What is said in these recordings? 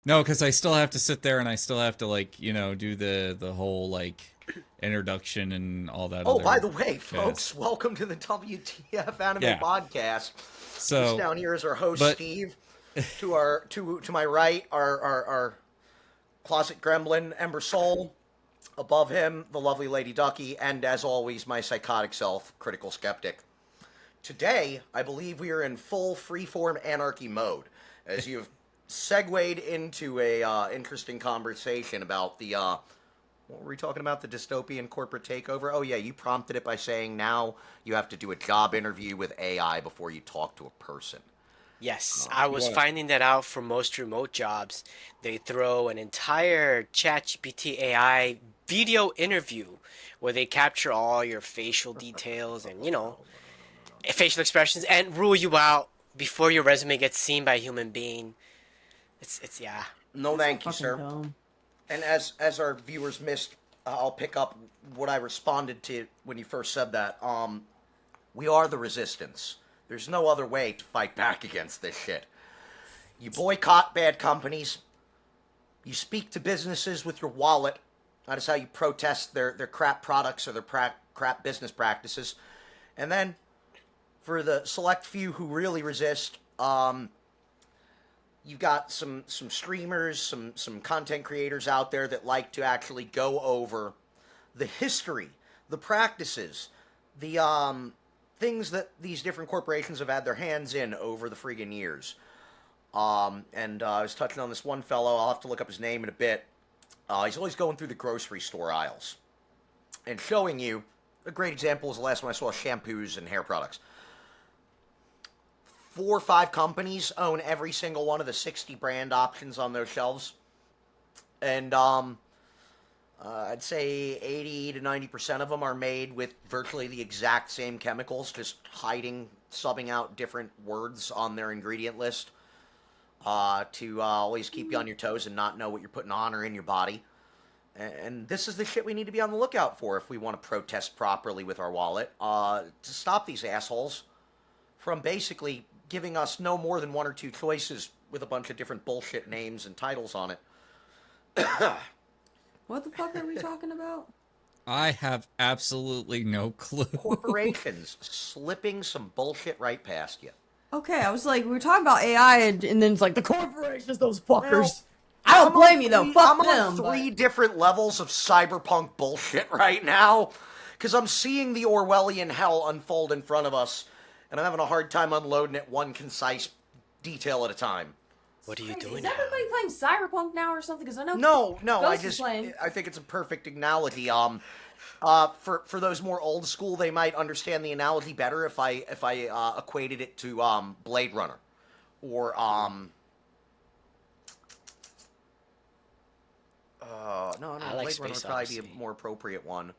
No, because I still have to sit there and I still have to, like, do the whole, like, introduction and all that. Oh, other by the way, jazz. folks, welcome to the WTF Anime Yeah. Podcast. So, This down here is our host, but Steve. To my right, our closet gremlin, EmberSoul. Above him, the lovely Ladyducky, and as always, my psychotic self, KriticalSkeptic. Today, I believe we are in full freeform anarchy mode, as you've segued into a interesting conversation about the what were we talking about? The dystopian corporate takeover? Oh yeah, you prompted it by saying now you have to do a job interview with AI before you talk to a person. Yes, I was What? finding that out for most remote jobs. They throw an entire ChatGPT AI video interview where they capture all your facial details and, facial expressions and rule you out before your resume gets seen by a human being. It's yeah. No, thank you, Fucking sir. dumb. And as our viewers missed, I'll pick up what I responded to when you first said that. We are the resistance. There's no other way to fight back against this shit. You boycott bad companies. You speak to businesses with your wallet. That is how you protest their crap products or their crap business practices. And then, for the select few who really resist, you've got some streamers, some content creators out there that like to actually go over the history, the practices, the things that these different corporations have had their hands in over the friggin' years. And I was touching on this one fellow. I'll have to look up his name in a bit. He's always going through the grocery store aisles and showing you. A great example was the last one I saw: shampoos and hair products. 4 or 5 companies own every single one of the 60 brand options on those shelves. And I'd say 80 to 90% of them are made with virtually the exact same chemicals, just subbing out different words on their ingredient list to always keep you on your toes and not know what you're putting on or in your body. And this is the shit we need to be on the lookout for if we want to protest properly with our wallet, to stop these assholes from basically giving us no more than 1 or 2 choices with a bunch of different bullshit names and titles on it. What the fuck are we talking about? I have absolutely no clue. Corporations slipping some bullshit right past you. Okay, I was like, we were talking about AI, and then it's like the corporations, those fuckers. Well, I don't blame you though. Fuck I'm them. on 3 different levels of cyberpunk bullshit right now, because I'm seeing the Orwellian hell unfold in front of us, and I'm having a hard time unloading it one concise detail at a time. What are you doing Is now? everybody playing Cyberpunk now or something? Because I know. No, Ghost is playing. I think it's a perfect analogy. For those more old school, they might understand the analogy better if I equated it to Blade Runner, or no, I like Blade Runner would Space probably be Odyssey. a more appropriate one.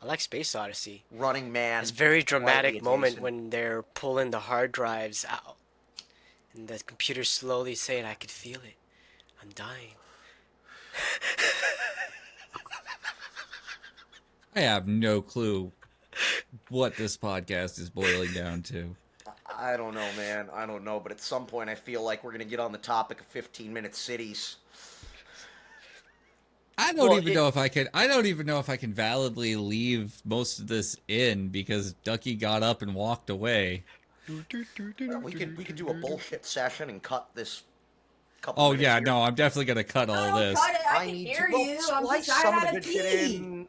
I like Space Odyssey. Running Man. It's a very dramatic slightly moment adjacent. when they're pulling the hard drives out. And the computer's slowly saying, I could feel it. I'm dying. I have no clue what this podcast is boiling down to. I don't know, man. I don't know, but at some point I feel like we're gonna get on the topic of 15-minute cities. I don't even know if I can validly leave most of this in because Ducky got up and walked away. We could do a bullshit session and cut this. Couple Oh minutes yeah, here. no, I'm definitely gonna cut all this. I can hear you. I'm splice just some trying of to the good shit pee. in.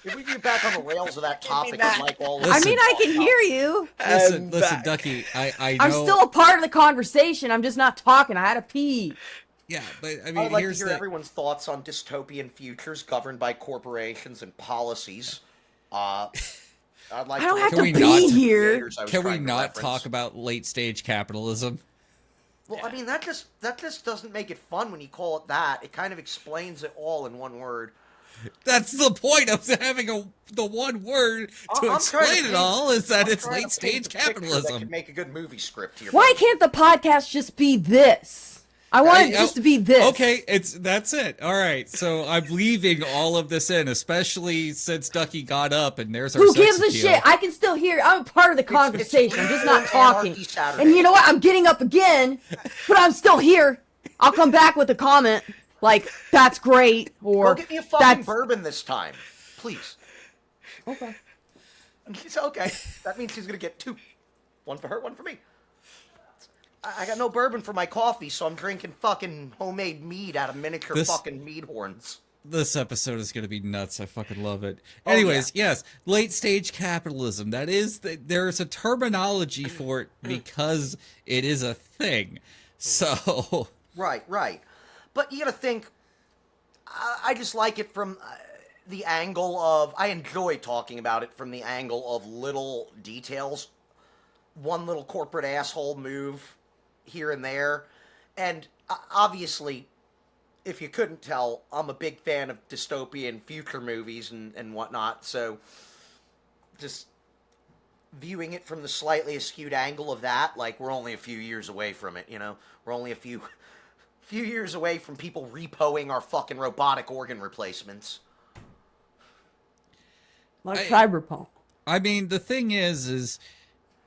If we get back on the rails of that topic, back. like all. Listen. I mean, I can hear you. Listen, back. Ducky, I know. I'm still a part of the conversation. I'm just not talking. I had to pee. Yeah, but I mean, I'd like to here's hear the. everyone's thoughts on dystopian futures governed by corporations and policies. I'd like I don't have Can to we be not- here. Can we not talk about late stage capitalism? Well, I mean, that just doesn't make it fun when you call it that. It kind of explains it all in one word. That's the point of having the one word to I'm trying explain it all is that I'm it's trying to late stage paint a picture that capitalism. could make a good movie script here. Why can't the podcast just be this? I want it just to be this. Okay, that's it. All right, so I'm leaving all of this in, especially since Ducky got up and there's our Who sex gives a appeal. shit? I can still hear. I'm a part of the conversation. I'm just not talking. Anarchy Saturday. And you know what? I'm getting up again, but I'm still here. I'll come back with a comment like, that's great, or Go get me a fucking that's bourbon this time, please. okay. She's okay. That means she's gonna get 2. 1 for her, 1 for me. I got no bourbon for my coffee, so I'm drinking fucking homemade mead out of miniature fucking mead horns. This episode is going to be nuts. I fucking love it. Oh, Anyways, yes, late stage capitalism. That is, there's a terminology for it because it is a thing. So. Right. But you gotta think, I just like it from the angle of, I enjoy talking about it from the angle of little details. One little corporate asshole move here and there. And obviously, if you couldn't tell, I'm a big fan of dystopian future movies and whatnot, so just viewing it from the slightly askewed angle of that, like, we're only a few years away from it, you know? We're only a few years away from people repoing our fucking robotic organ replacements. Like Cyberpunk. I mean, the thing is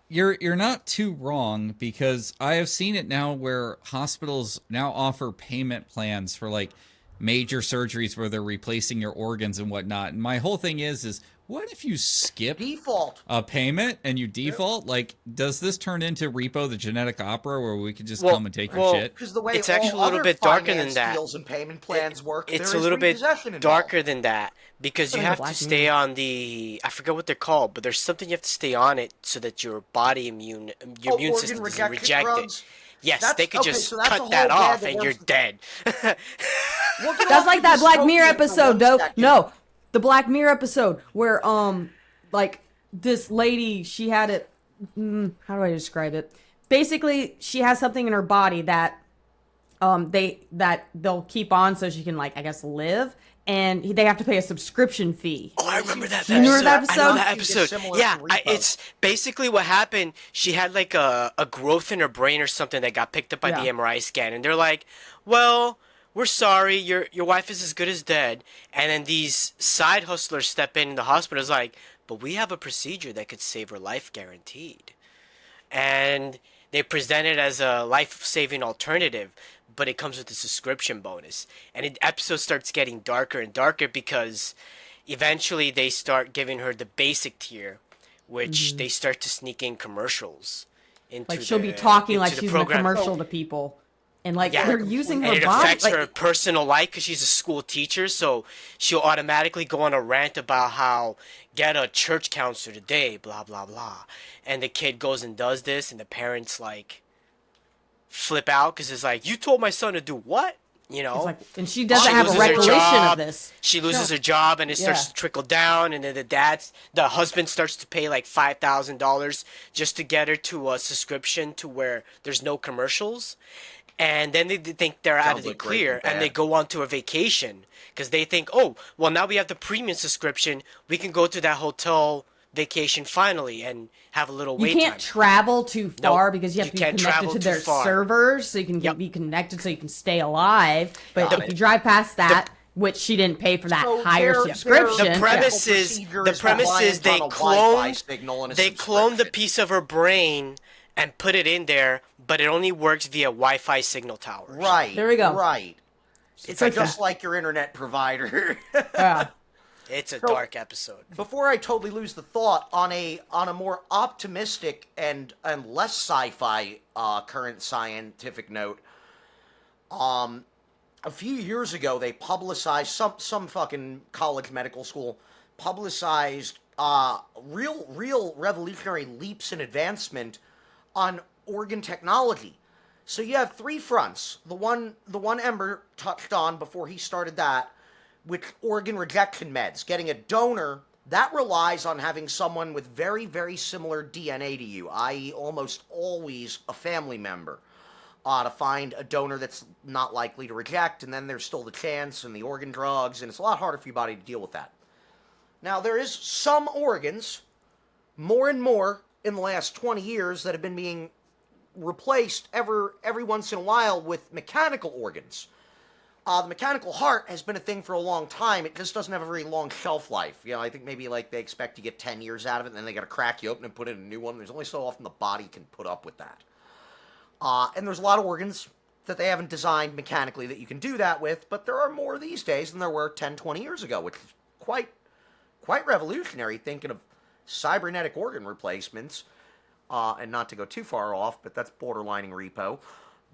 you're not too wrong, because I have seen it now where hospitals now offer payment plans for like major surgeries where they're replacing your organs and whatnot. And my whole thing is what if you skip Default a payment and you default? Like, does this turn into Repo the Genetic Opera where we could just come and take your shit? Because the way It's all actually a little other bit darker finance than that. deals and payment plans work, It's there a is little bit repossession involved. darker than that, because you Like have Black to stay Mirror. on the, I forget what they're called, but there's something you have to stay on it so that your body your immune organ system doesn't rejection reject drugs? it. Yes, That's- they could okay, just so that's a cut whole that bag off of and you're worms. dead. We'll get That's off like the that Black Mirror dystopian for episode, 1 though. second. No, the Black Mirror episode where like this lady, she had it. How do I describe it? Basically, she has something in her body that they'll keep on so she can, like, I guess, live, and they have to pay a subscription fee. Oh, I remember that You remember that I know episode? that It's episode. similar Yeah, to Repo. it's basically what happened. She had like a growth in her brain or something that got picked up by the Yeah. MRI scan, and they're like, "Well, we're sorry, your wife is as good as dead." And then these side hustlers step in the hospital. Is like, "But we have a procedure that could save her life, guaranteed." And they present it as a life-saving alternative, but it comes with a subscription bonus. And the episode starts getting darker and darker because eventually they start giving her the basic tier, which they start to sneak in commercials into Like, she'll be the- talking into like the she's program. in a commercial to people, and like Yeah. they're using And her it body. affects Like, her personal life because she's a school teacher, so she'll automatically go on a rant about how get a church counselor today, blah blah blah. And the kid goes and does this, and the parents like flip out because it's like, you told my son to do what? You know? it's like, and she doesn't She have a loses her recollection job. of this. She loses her job, and it starts Yeah. to trickle down, and then the husband starts to pay like $5,000 just to get her to a subscription to where there's no commercials, and then they think they're out of Sounds the like Breaking clear, and they Bad. go on to a vacation because they think, oh, well, now we have the premium subscription, we can go to that hotel vacation finally and have a little You wait can't time. travel too far Nope, because you have you to be can't connected travel to too their far. servers, so you can Yep. be connected, so you can stay alive. But Got if it. you drive past that, which she didn't pay for that So higher their- subscription, The premise Yeah. is Procedure the is premise is reliant they on a Wi-Fi cloned signal and a they cloned the subscription. piece of her brain and put it in there, but it only works via Wi-Fi signal towers. Right. There we go. Right. It's like just that. like your internet provider. yeah. It's a So- dark episode. Before I totally lose the thought, on a more optimistic and less sci-fi current scientific note, a few years ago they publicized some fucking college medical school publicized real revolutionary leaps in advancement on organ technology. So you have 3 fronts. The one Ember touched on before he started that, with organ rejection meds. Getting a donor, that relies on having someone with very, very similar DNA to you, i.e. almost always a family member, to find a donor that's not likely to reject, and then there's still the chance and the organ drugs, and it's a lot harder for your body to deal with that. Now, there is some organs, more and more in the last 20 years, that have been being replaced every once in a while with mechanical organs. The mechanical heart has been a thing for a long time. It just doesn't have a very long shelf life. You know, I think maybe like they expect to get 10 years out of it, and then they got to crack you open and put in a new one. There's only so often the body can put up with that. And there's a lot of organs that they haven't designed mechanically that you can do that with, but there are more these days than there were 10, 20 years ago, which is quite revolutionary, thinking of cybernetic organ replacements. And not to go too far off, but that's borderlining repo,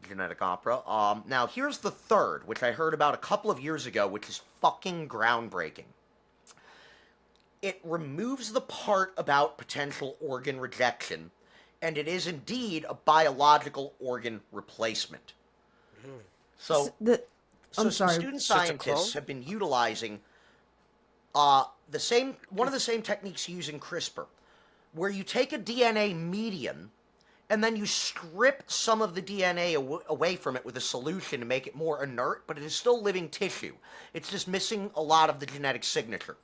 genetic opera. Now, here's the third, which I heard about a couple of years ago, which is fucking groundbreaking. It removes the part about potential organ rejection, and it is indeed a biological organ replacement. So, I'm some sorry. student So it's a scientists clone? have been utilizing one of the same techniques used in CRISPR, where you take a DNA median and then you strip some of the DNA away from it with a solution to make it more inert, but it is still living tissue. It's just missing a lot of the genetic signature.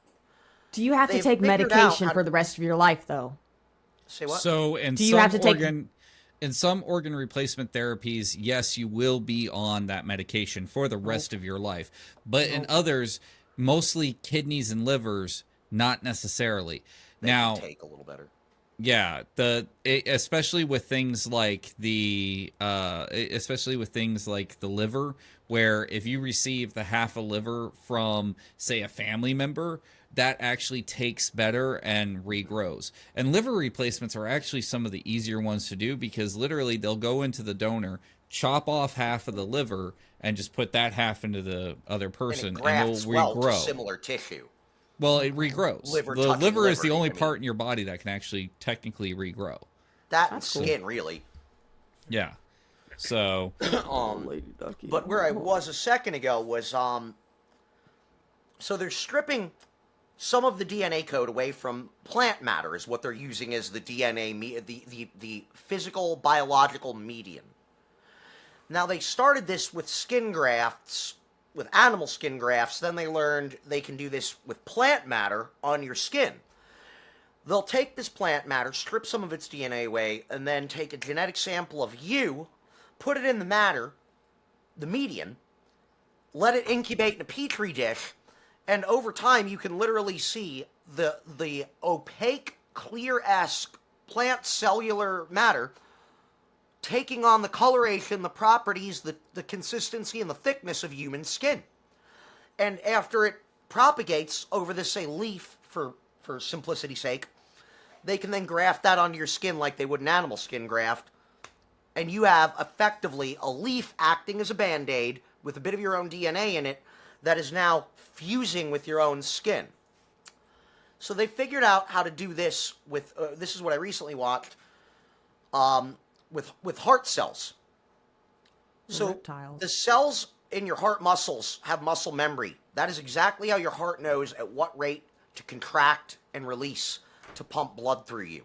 Do you have to They've take figured out medication how for to- the rest of your life, though? Say what? So Do you have to take- in some organ replacement therapies, yes, you will be on that medication for the rest of your life. But in others, mostly kidneys and livers, not necessarily. They Now, can take a little better. yeah, especially with things like the liver, where if you receive the half a liver from, say, a family member, that actually takes better and regrows. And liver replacements are actually some of the easier ones to do, because literally they'll go into the donor, chop off half of the liver, and just put that half into the other person, And it and it'll grafts well to regrow. similar tissue. Well, it regrows. Liver The touching liver is the liver, only I mean. part in your body that can actually technically regrow. That and That's cool. skin, really. Yeah. So, Ladyducky. But where I was a second ago was, so they're stripping some of the DNA code away from plant matter, is what they're using as the DNA, the physical biological median. Now, they started this with skin grafts, with animal skin grafts. Then they learned they can do this with plant matter on your skin. They'll take this plant matter, strip some of its DNA away, and then take a genetic sample of you, put it in the matter, the median, let it incubate in a petri dish, and over time you can literally see the opaque, clear-esque plant cellular matter taking on the coloration, the properties, the consistency, and the thickness of human skin. And after it propagates over this, say, leaf, for simplicity's sake, they can then graft that onto your skin like they would an animal skin graft, and you have effectively a leaf acting as a band-aid with a bit of your own DNA in it that is now fusing with your own skin. So they figured out how to do this with, this is what I recently watched, with heart cells. So Reptiles. the cells in your heart muscles have muscle memory. That is exactly how your heart knows at what rate to contract and release to pump blood through you.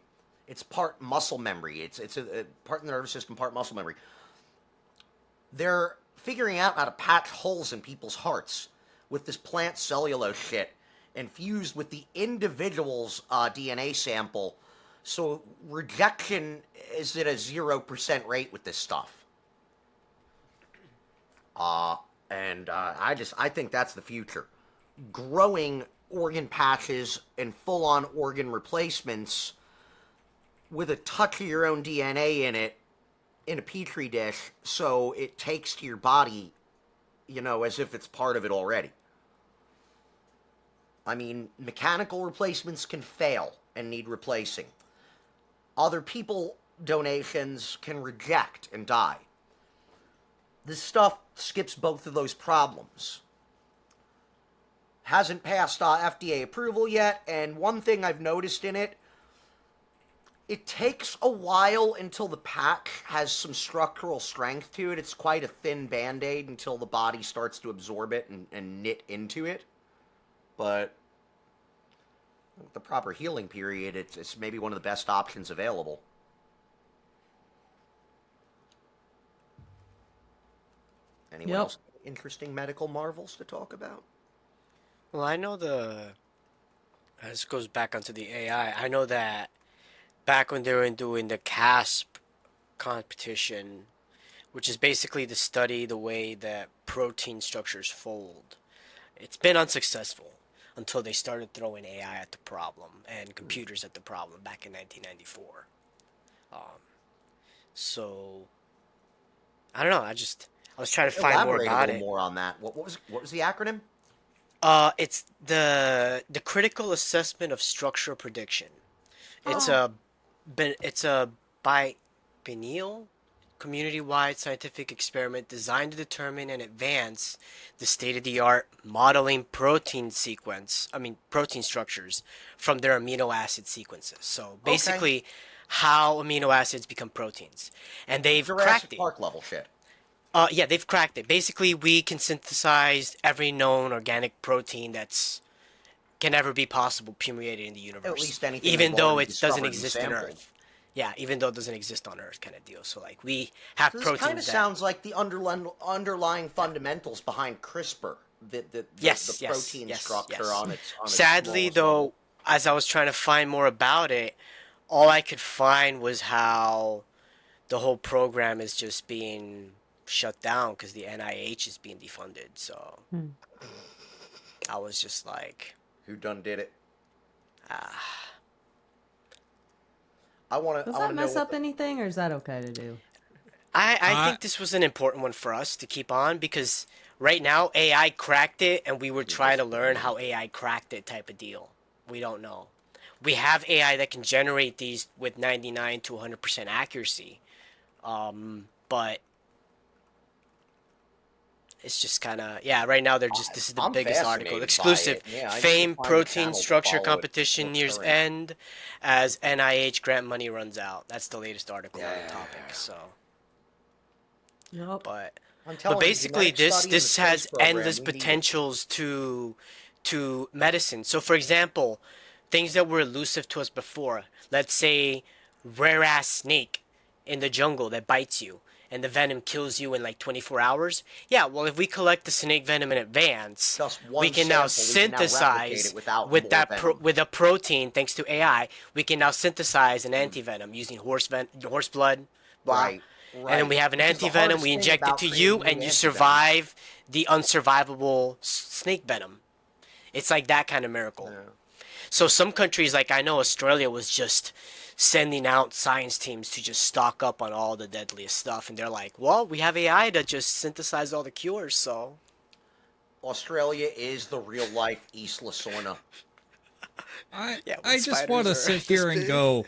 It's part muscle memory. It's a part of the nervous system, part muscle memory. They're figuring out how to patch holes in people's hearts with this plant cellulose shit infused with the individual's DNA sample. So rejection is at a 0% rate with this stuff. I think that's the future. Growing organ patches and full-on organ replacements with a touch of your own DNA in it in a petri dish, so it takes to your body, as if it's part of it already. I mean, mechanical replacements can fail and need replacing. Other people donations can reject and die. This stuff skips both of those problems. Hasn't passed FDA approval yet, and one thing I've noticed in it, it takes a while until the patch has some structural strength to it. It's quite a thin band-aid until the body starts to absorb it and knit into it. But with the proper healing period, it's maybe one of the best options available. Anyone Yep. else interesting medical marvels to talk about? Well, I know this goes back onto the AI. I know that back when they were doing the CASP competition, which is basically to study the way that protein structures fold, it's been unsuccessful until they started throwing AI at the problem and computers at the problem back in 1994. So, I don't know. I was trying to find more Elaborate a about little it. more on that. What was the acronym? It's the critical assessment of structural prediction. It's Oh. a biennial community-wide scientific experiment designed to determine and advance the state-of-the-art modeling protein structures from their amino acid sequences. So basically, how amino acids become proteins, and they've Jurassic cracked it. Park level shit. Yeah, they've cracked it. Basically, we can synthesize every known organic protein that's can ever be possible permeated in the universe. At least anything even they've though already it doesn't discovered and exist in sampled. Earth. Yeah, even though it doesn't exist on Earth, kind of deal. So like we have So this proteins kind of that sounds like the underlying fundamentals behind CRISPR. The yes, protein yes, structure yes. on its Sadly, smallest though, level. as I was trying to find more about it, all I could find was how the whole program is just being shut down because the NIH is being defunded. So I was just like, Who done did it? ah. I want to. Does that mess up anything, or is that okay to do? I think this was an important one for us to keep on because right now AI cracked it and we were trying to learn how AI cracked it type of deal. We don't know. We have AI that can generate these with 99 to 100% accuracy. But it's just kind of, yeah, right now this is the I'm biggest fascinated article. by Exclusive. it. Yeah, I need to Fame find the protein channel to structure follow it. competition What's nears current. end as NIH grant money runs out. That's the latest article on the Yeah. topic. So, Yep. but I'm telling basically you, genetic study in the this space has program, endless we need it. potentials to medicine. So for example, things that were elusive to us before, let's say rare ass snake in the jungle that bites you and the venom kills you in like 24 hours. Yeah, well if we collect the snake venom in advance, Just one we can now sample, we can now replicate synthesize it without with more that venom. with a protein thanks to AI, we can now synthesize an antivenom using horse blood, blah. Right. And then we have an Which is the antivenom, hardest we thing inject it about to creating you, new and you antivenoms. survive the unsurvivable snake venom. It's like that kind of miracle. Yeah. So some countries, like I know Australia was just sending out science teams to just stock up on all the deadliest stuff. And they're like, well, we have AI to just synthesize all the cures, so. Australia is the real life East Lasorna. I Yeah, when I just spiders want to are sit this here and big. go.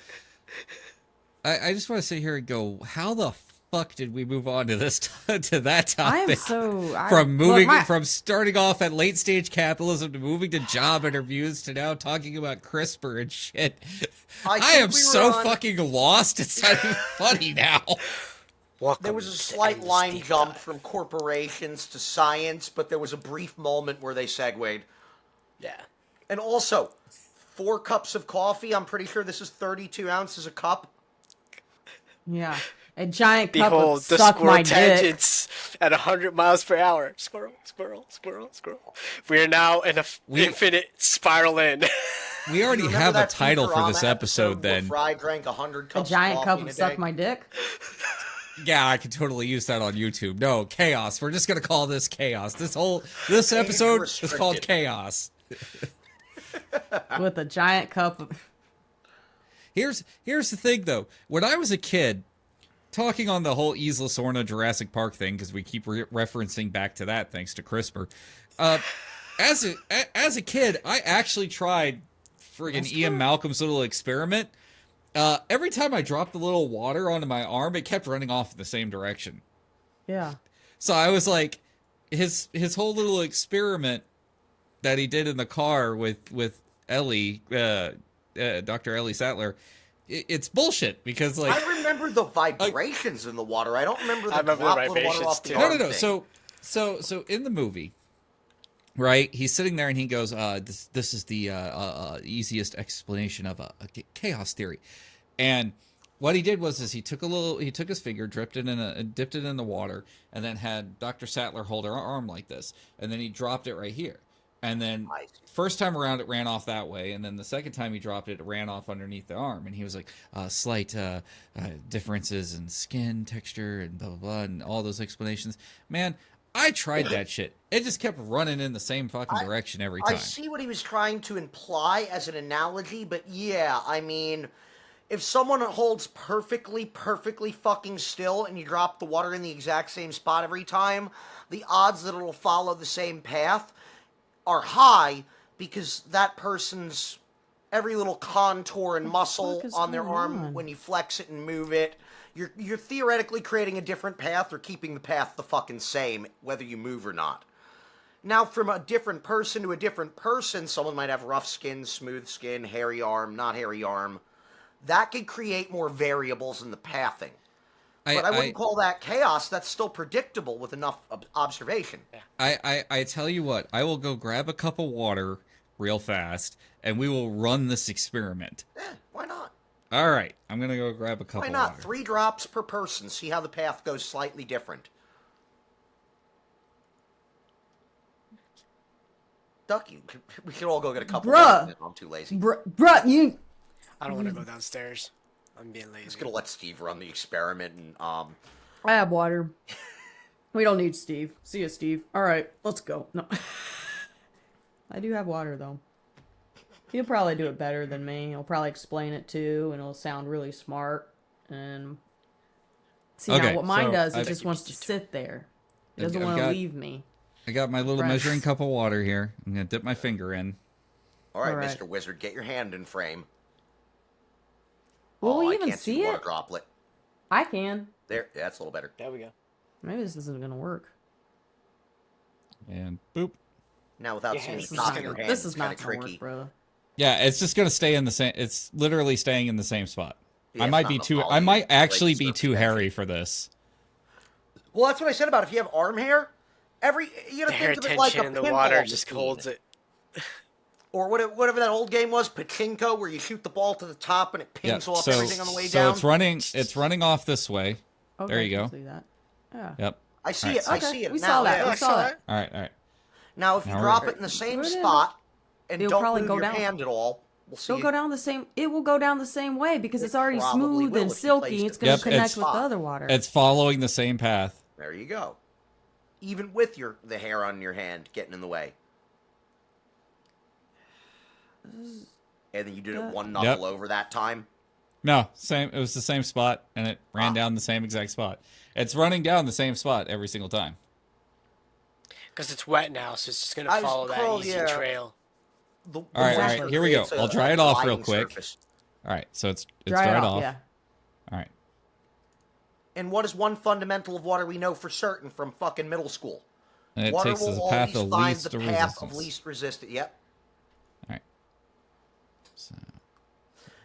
I just want to sit here and go. How the fuck did we move on to this to that I am topic? so From moving look, from starting off at late stage capitalism to moving to job interviews to now talking about CRISPR and shit. I think am we were so on- fucking lost. It's not even funny now. Welcome There was a to slight Endless line Deep jump Dive. from corporations to science, but there was a brief moment where they segued. Yeah. And also, 4 cups of coffee. I'm pretty sure this is 32 ounces a cup. Yeah, a giant cup Behold, would the suck squirrel my dick. tangents at 100 miles per hour. Squirrel, squirrel, squirrel, squirrel. We are now in a infinite spiral in. We already Remember have a that title for Futurama this episode. where Then, Fry drank 100 A cups giant of cup coffee in would a suck day. my dick. yeah, I could totally use that on YouTube. No, chaos. We're just gonna call this chaos. This episode is called restricted. chaos. With a giant cup of. Here's the thing though. When I was a kid, talking on the whole Isla Sorna Jurassic Park thing, because we keep referencing back to that thanks to CRISPR. As a kid, I actually tried friggin' Ian Malcolm's little experiment. Every time I dropped the little water onto my arm, it kept running off in the same direction. Yeah. So I was like, his whole little experiment that he did in the car with Ellie, Dr. Ellie Sattler, it's bullshit because like I remember the vibrations in the water. I don't remember the I remember the droplet of water vibrations, off the too. arm no. thing. So in the movie, right? He's sitting there and he goes, "This is the easiest explanation of a chaos theory," and what he did was he took his finger, dipped it in the water, and then had Dr. Sattler hold her arm like this, and then he dropped it right here. And then first time around, it ran off that way. And then the second time he dropped it, it ran off underneath the arm. And he was like, slight differences in skin texture and blah, blah, blah, and all those explanations. Man, I tried that shit. It just kept running in the same fucking direction every time. I see what he was trying to imply as an analogy, but yeah, I mean, if someone holds perfectly fucking still and you drop the water in the exact same spot every time, the odds that it'll follow the same path are high because that person's every little contour and muscle on their arm, when you flex it and move it, you're theoretically creating a different path or keeping the path the fucking same, whether you move or not. Now, from a different person to a different person, someone might have rough skin, smooth skin, hairy arm, not hairy arm. That could create more variables in the pathing. But I wouldn't call that chaos. That's still predictable with enough observation. I tell you what, I will go grab a cup of water real fast, and we will run this experiment. Why not? All right, I'm going to go grab a cup of water. Why not? 3 drops per person. See how the path goes slightly different. Ducky, we should all go get a cup of water. I'm too lazy. Bruh, you... I don't want to go downstairs. I'm being lazy. Just gonna let Steve run the experiment and I have water. We don't need Steve. See you, Steve. All right, let's go. No, I do have water though. He'll probably do it better than me. He'll probably explain it too, and it'll sound really smart. And see now what mine does, it just wants to sit there. It doesn't want to leave me. I got my little measuring cup of water here. I'm gonna dip my finger in. All right, Mr. Wizard, get your hand in frame. Will we even I can't see it? Water droplet. I can. There, yeah, that's a little better. There we go. Maybe this isn't gonna work. And boop. Now, without seeing this the top of your hand, this is it's not kind of gonna tricky. work, bro. Yeah, it's just gonna stay in the same. It's literally staying in the same spot. Yeah, I might be too. I might actually be too hairy for this. Well, that's what I said about if you have arm hair. You gotta The hair think of it like a tension in the pinball water just machine. holds it. Or whatever that old game was, pachinko, where you shoot the ball to the top and it pings off everything on the way down. So it's running off this way. Okay, there you go. I can see that. Yeah. Yep. I see it. I see it. We now, saw that. yeah. We saw that. All right. Now, if you drop it in the same spot and It'll don't probably move go your down. hand at all, we'll see. It'll go down the same. It will go down the same way because it's already probably smooth will and if you silky. placed It's it. going Yep, to connect it's- with the other water. It's following the same path. There you go. Even with the hair on your hand getting in the way. And then you did it one knuckle over that time. No, same. It was the same spot, and it ran down the same exact spot. It's running down the same spot every single time. Because it's wet now, so it's just going to follow that easy trail. All right. Here we go. I'll dry it off real quick. Surface. All right, so it's dried off. Yeah. All right. And what is one fundamental of water we know for certain from fucking middle school? And it Water takes will the path always of find least the path resistance. of least resistance. Yep. All right.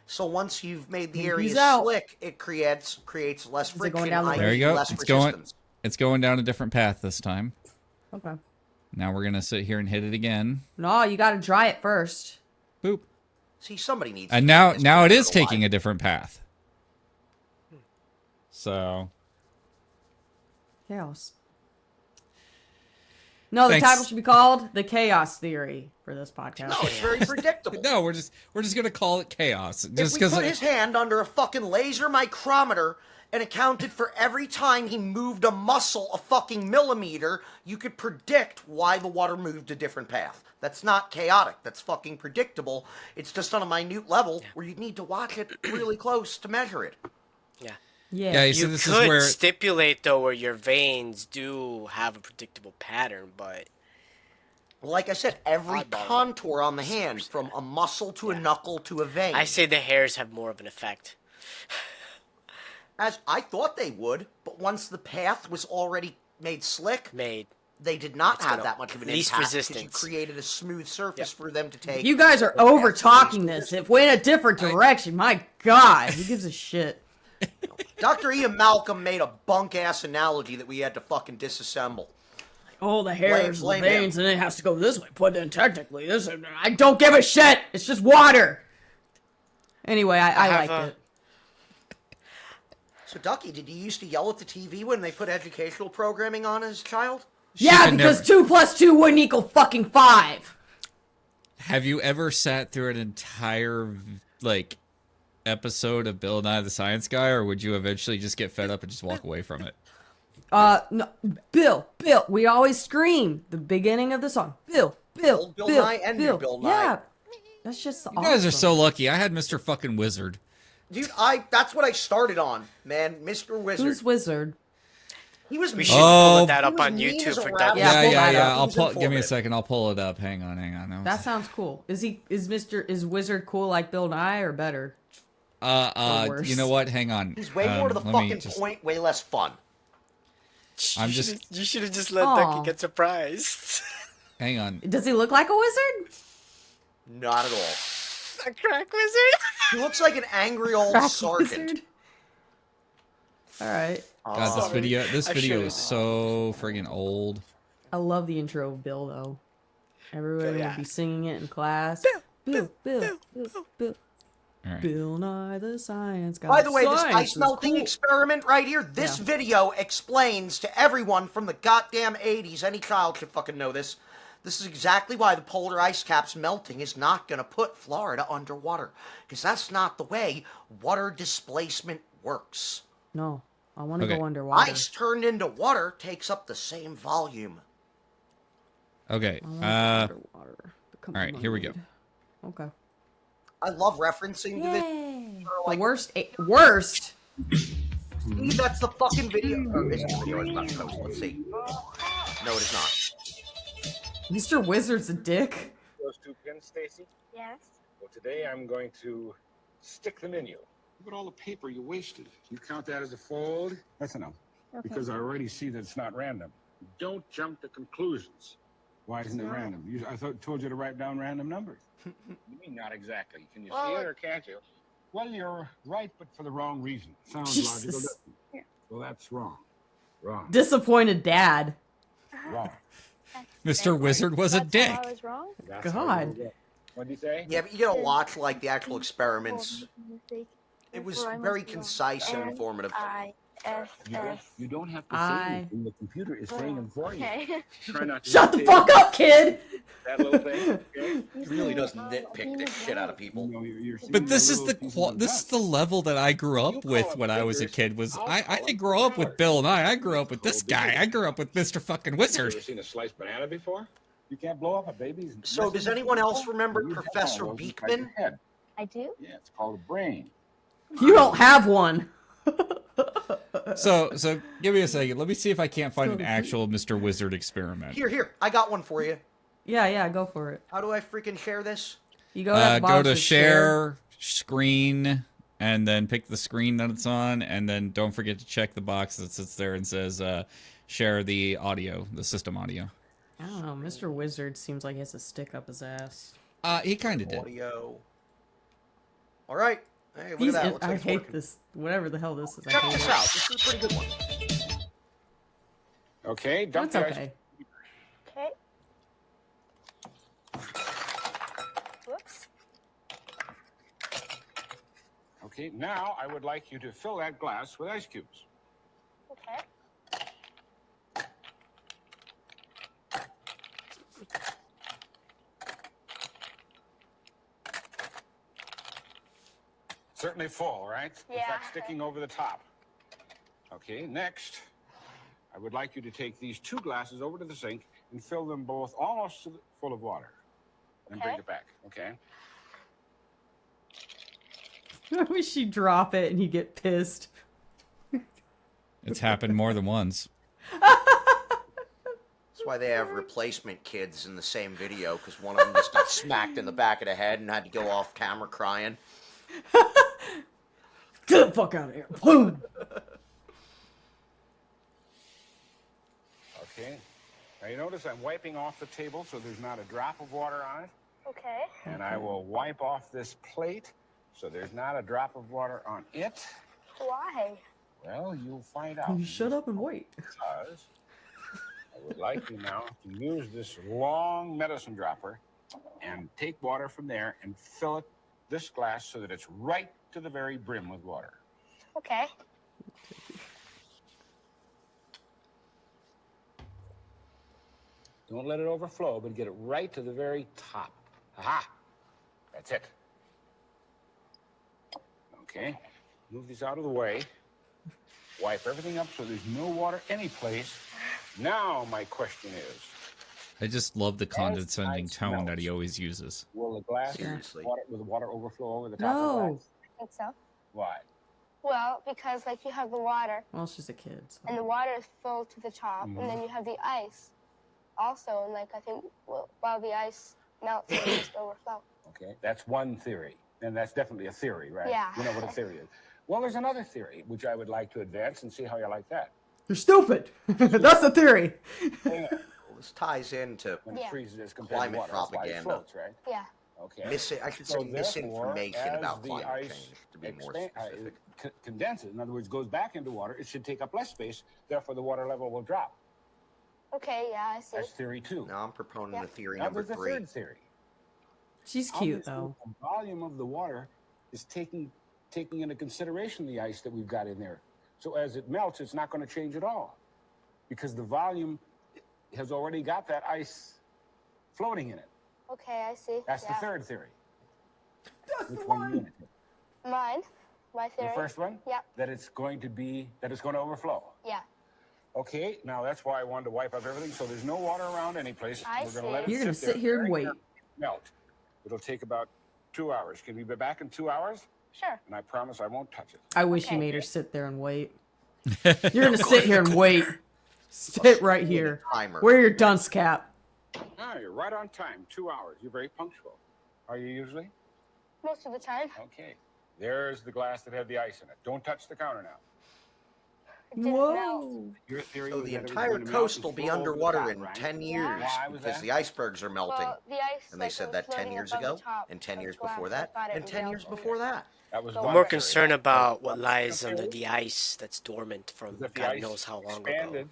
So once you've made the He's area out. slick, it creates less it friction. going down the i.e. There you go. Less It's resistance. It's going down a different path this time. Okay. Now we're gonna sit here and hit it again. No, you got to dry it first. Boop. See, somebody needs. And now it is taking a different path. So. Chaos. No, the Thanks. title should be called "The Chaos Theory" for this podcast. No, it's very predictable. No, we're just gonna call it chaos. If Just we because put his hand under a fucking laser micrometer and accounted for every time he moved a muscle a fucking millimeter, you could predict why the water moved a different path. That's not chaotic. That's fucking predictable. It's just on a minute level where you need to watch it really close to measure it. Yeah. Yeah, You this could is where stipulate, though, where your veins do have a predictable pattern, but... Like I said, every contour on the hand, from a muscle to a knuckle to a vein. I say the hairs have more of an effect. As I thought they would, but once the path was already made slick, they did not have that much of an least impact resistance. because you created a smooth surface for them to take. You guys are over talking this. If we're in a different direction, my God, who gives a shit? Dr. Ian Malcolm made a bunk ass analogy that we had to fucking disassemble. Oh, the hairs, the Blame veins, and it has to go this way. But then technically, this I don't give a shit. It's just water. Anyway, I liked it. So, Ducky, did you used to yell at the TV when they put educational programming on as a child? Yeah, because 2 + 2 wouldn't equal fucking 5. Have you ever sat through an entire episode of Bill Nye the Science Guy, or would you eventually just get fed up and just walk away from it? No, Bill, we always scream the beginning of the song. Bill Nye and Bill Nye. Yeah, that's just You guys are so lucky. I had Mr. fucking Wizard. Dude, that's what I started on, man. Mr. Wizard. Who's Wizard? He was We mean. should Oh. put that He up was on mean YouTube as a for rabbit. Yeah, pull that up. I'll He was pull. Give me a informative. second. I'll pull it up. Hang on. That sounds cool. Is Wizard cool like Bill Nye or better? Or worse? You know what? Hang on. He's way more to the let me fucking just- point, way less fun. You should have just let Aw. Ducky get surprised. Hang on. Does he look like a wizard? Not at all. A crack wizard? He looks like an angry old Crack sergeant. wizard? All right. God, this Oh. video I is should've- so friggin' old. I love the intro of Bill though. Everybody Yeah. would be singing it in class. Bill. All right. Bill Nye the Science Guy. By the way, this Science ice is melting cool. experiment right here, this Yeah. video explains to everyone from the goddamn 80s, any child should fucking know this. This is exactly why the polar ice caps melting is not going to put Florida underwater. Because that's not the way water displacement works. No, I want to Okay. go underwater. Ice turned into water takes up the same volume. Okay. I wanna go underwater. Become all right, here we go. mermaid. Okay. I love referencing to this. Yay! like- The worst. See, that's the fucking video. Or is the video about to post? Let's see. No, it is not. Mr. Wizard's a dick. Those 2 pins, Stacy? Yes. Well, today I'm going to stick them in you. Look at all the paper you wasted. You count that as a fold? That's enough. Okay. Because I already see that it's not random. Don't jump to conclusions. Why isn't it random? I told you to write down random numbers. You mean not exactly. Can you see Well, it or can't you? Well, you're right, but for the wrong reason. Sounds Jesus. logical, doesn't it? Yeah. Well, that's wrong. Wrong. Disappointed dad. Wrong. Mr. Wizard was a That's dick. how I was wrong. That's God. how you get. What'd you say? Yeah, but you gotta watch, like, the actual experiments. Mistake. It was Therefore, I very must be wrong. concise and informative. N-I-S-S. You don't have to I- say anything. The computer is saying them for you. Okay. Try not to Shut the say fuck up, kid. that little thing. Okay? He really does nitpick the shit out of people. You're seeing But this a is little piece of this is dust. the level that I grew You up call with them when I was a figures, kid. Was I'll I call didn't them grow up with powers. Bill and I grew up with this guy. I grew up with Mr. fucking You Wizard. ever seen a sliced banana before? You can't blow up a baby's. So, does anyone else remember Professor Beekman? Head. I do. Yeah, it's called a brain. You don't have one. So give me a second. Let me see if I can't find an actual Mr. Wizard experiment. Here, I got one for you. Yeah, go for it. How do I freaking share this? You go to Go to share screen and then pick the screen that it's on, and then don't forget to check the box that sits there and says share the audio, the system audio. I don't know. Mr. Wizard seems like he has a stick up his ass. He kind of did. Audio. All right. Hey, look He's at that. in- Looks I like it's hate working. this. Whatever the hell this is. I Check hate this it. out. This is a pretty good one. Okay, dump That's the ice. okay. Okay. Whoops. Okay, now I would like you to fill that glass with ice cubes. Okay. Certainly full, right? In Yeah. fact, sticking over the top. Okay, next, I would like you to take these 2 glasses over to the sink and fill them both almost full of water. Then bring Okay. it back, okay? I wish you drop it and you get pissed. It's happened more than once. That's why they have replacement kids in the same video, because one of them just got smacked in the back of the head and had to go off camera crying. Get the fuck out of here. Boom. Okay. Now you notice I'm wiping off the table so there's not a drop of water on it. Okay. And I will wipe off this plate so there's not a drop of water on it. Why? Well, you'll find out. You shut up and wait. Because I would like you now to use this long medicine dropper and take water from there and fill it, this glass, so that it's right to the very brim with water. Okay. Don't let it overflow, but get it right to the very top. Aha! That's it. Okay, move these out of the way. Wipe everything up so there's no water anyplace. Now my question is, I just love the condescending ice tone that melts. he always uses. will the glass Seriously. with water overflow over the top of the No. glass? I think so. Why? Well, because like you have the water, Well, she's a kid. So. and the water is full to the top, and then you have the ice, also, and like I think while the ice melts, it will just overflow. Okay, that's one theory, and that's definitely a theory, right? Yeah. You know what a theory is. Well, there's another theory which I would like to advance and see how you like that. You're stupid. That's the theory. Hang on. Well, this ties into When it Yeah. freezes as compared Climate to water, that's why it propaganda. floats, right? Yeah. Okay. I should say So misinformation therefore, about as the climate ice change, to be more expand- specific. condenses, in other words, goes back into water, it should take up less space, therefore the water level will drop. Okay. Yeah, I see. That's theory 2. Now I'm proponing Yeah. the theory Now number there's a 3. third theory. She's cute Obviously, though. the volume of the water is taking into consideration the ice that we've got in there. So as it melts, it's not going to change at all because the volume has already got that ice floating in it. Okay, I see. That's yeah. the third theory. That's Which one do you want to take? Mine. My theory. The first one? Yep. That it's going to overflow. Yeah. Okay, now that's why I wanted to wipe up everything so there's no water around any place. I We're going to see. let it You're gonna sit there sit here and very wait. carefully melt. It'll take about 2 hours. Can we be back in 2 hours? Sure. And I promise I won't touch it. I wish Okay. you made her sit there and wait. You're gonna sit here and wait. Sit right here. Timer. Wear your dunce cap. No, you're right on time. 2 hours. You're very punctual. Are you usually? Most of the time. Okay. There's the glass that had the ice in it. Don't touch the counter now. It didn't melt. Whoa. Your theory So was the that it was entire going to melt coast and will be flow over the underwater top, in right? 10 years Why was because that? the icebergs are melting. Well, the ice. And they like, said was that 10 floating years above the ago, top and 10 of years the glass. before I that, thought it and would 10 melt years over. before that. That was I'm one I'm more theory. concerned about what One lies under theory the ice that's dormant from is if the God ice knows how long ago. expanded,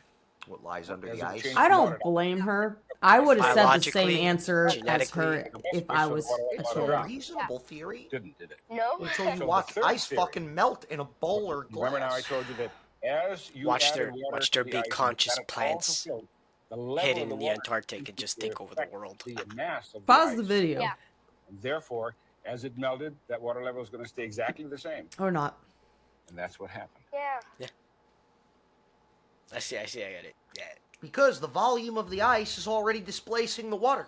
What lies under Does the it ice? change- I don't blame her. I would have said the same Biologically, answer as genetically, her if I was a It's a kid. reasonable theory didn't, did it? No. until you So the watch third ice theory- fucking melt in a bowl or Remember now I glass. told you that as you Watch added there- water watch to there the be ice and conscious got it all to plants float, the level hidden of the in the water Antarctic and increased just to take over the affect world. The mass of the Pause ice. the video. Yeah. And therefore, as it melted, that water level is going to stay exactly the same. Or not. And that's what happened. Yeah. I see, I get it. Yeah. Because the volume of the ice is already displacing the water.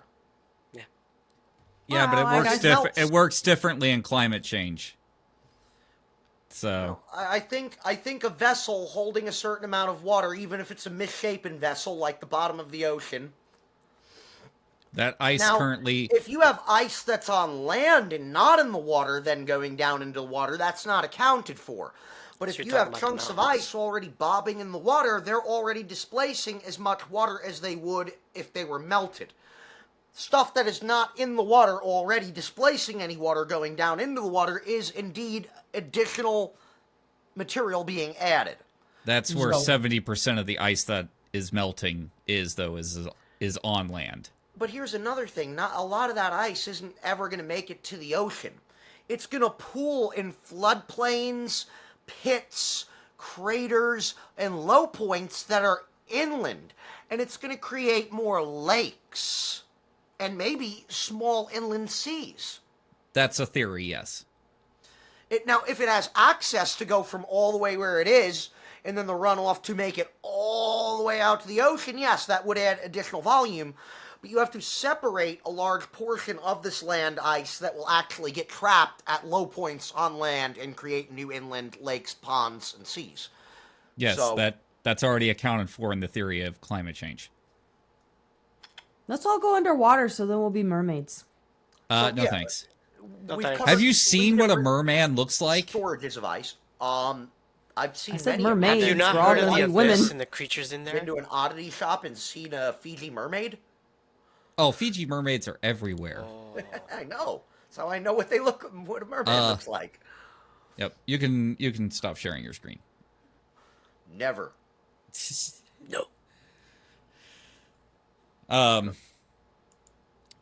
Yeah, but Well, it works ice melts. It works differently in climate change. So I think a vessel holding a certain amount of water, even if it's a misshapen vessel like the bottom of the ocean. that ice Now, currently, if you have ice that's on land and not in the water, then going down into the water, that's not accounted for. But if So you're you have talking about the chunks of mountains. ice already bobbing in the water, they're already displacing as much water as they would if they were melted. Stuff that is not in the water already displacing any water going down into the water is indeed additional material being added. that's where So- 70% of the ice that is melting is on land. But here's another thing. Not a lot of that ice isn't ever going to make it to the ocean. It's going to pool in floodplains, pits, craters, and low points that are inland. And it's going to create more lakes and maybe small inland seas. That's a theory, yes. Now, if it has access to go from all the way where it is and then the runoff to make it all the way out to the ocean, yes, that would add additional volume. But you have to separate a large portion of this land ice that will actually get trapped at low points on land and create new inland lakes, ponds, and seas. Yes, So- that's already accounted for in the theory of climate change. Let's all go underwater so then we'll be mermaids. So, No yeah. thanks. No, We've thanks. covered Have you seen what a different merman looks like? storages of ice. I've seen I said many of them. mermaids. Have you not we're all heard of gonna the be women. abyss and the creatures in Been there? to an oddity shop and seen a Fiji mermaid? Oh, Fiji mermaids are everywhere. Oh. I know. That's how I know what what a mermaid looks like. Yep, you can stop sharing your screen. Never. No.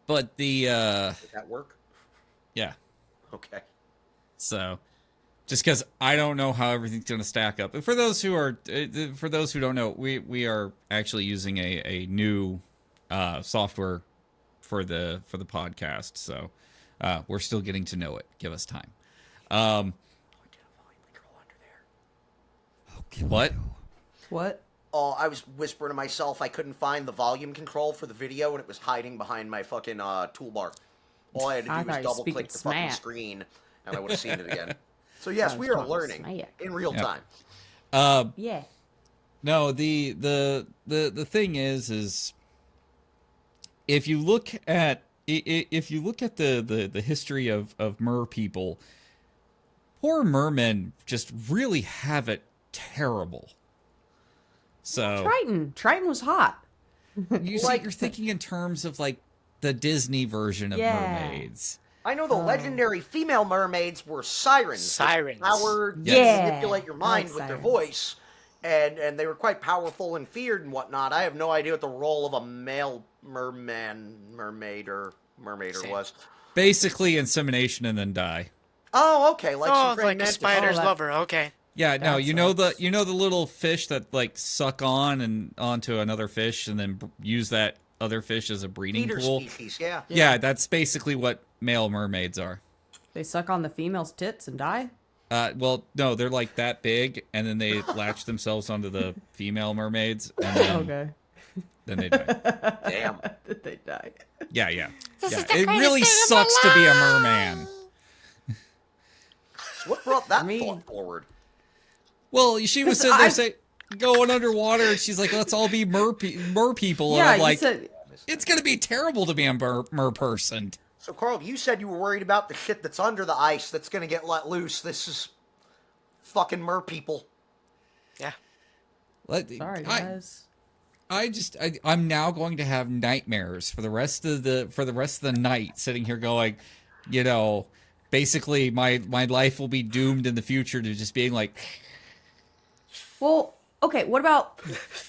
But the Did that work? yeah. Okay. So, just because I don't know how everything's going to stack up, and for those who don't know, we are actually using a new software for the podcast. So, we're still getting to know it. Give us time. Okay. What? What? Oh, I was whispering to myself. I couldn't find the volume control for the video, and it was hiding behind my fucking toolbar. All I had to I do was thought you were double click speaking the fucking smack. screen, and I would have seen it again. So yes, I we was are talking learning smack. in real Yep. time. Yeah. No, the thing is if you look at the history of mer people, poor mermen just really have it terrible. So Triton was hot. you see, you're thinking in terms of like the Disney version of Yeah. mermaids. I know the legendary female mermaids were sirens. Sirens. Powered Yes. to manipulate your I mind like with their sirens. voice, and they were quite powerful and feared and whatnot. I have no idea what the role of a male mermaid Same. was. Basically insemination and then die. Oh, okay, like Oh, some praying like a mantis. spider's that- lover. Okay. Yeah, no, That you know sucks. the little fish that like suck on and onto another fish and then use that other fish as a breeding Feeder pool. species, yeah. Yeah, that's basically what male mermaids are. They suck on the female's tits and die? Well, no, they're like that big, and then they latch themselves onto the female mermaids, and then, Okay. then they die. Damn. Did they die? Yeah. It really sucks to be a merman. So what brought that mean- thought forward? Well, she was sitting there going underwater, and she's like, "Let's all be mer people." Yeah, and I'm you like, said... it's gonna be terrible to be a mer person. So, Carl, you said you were worried about the shit that's under the ice that's going to get let loose. This is fucking mer people. Yeah. Sorry, guys. I'm now going to have nightmares for the rest of the night, sitting here going, you know, basically my life will be doomed in the future to just being like, Well, okay, what about...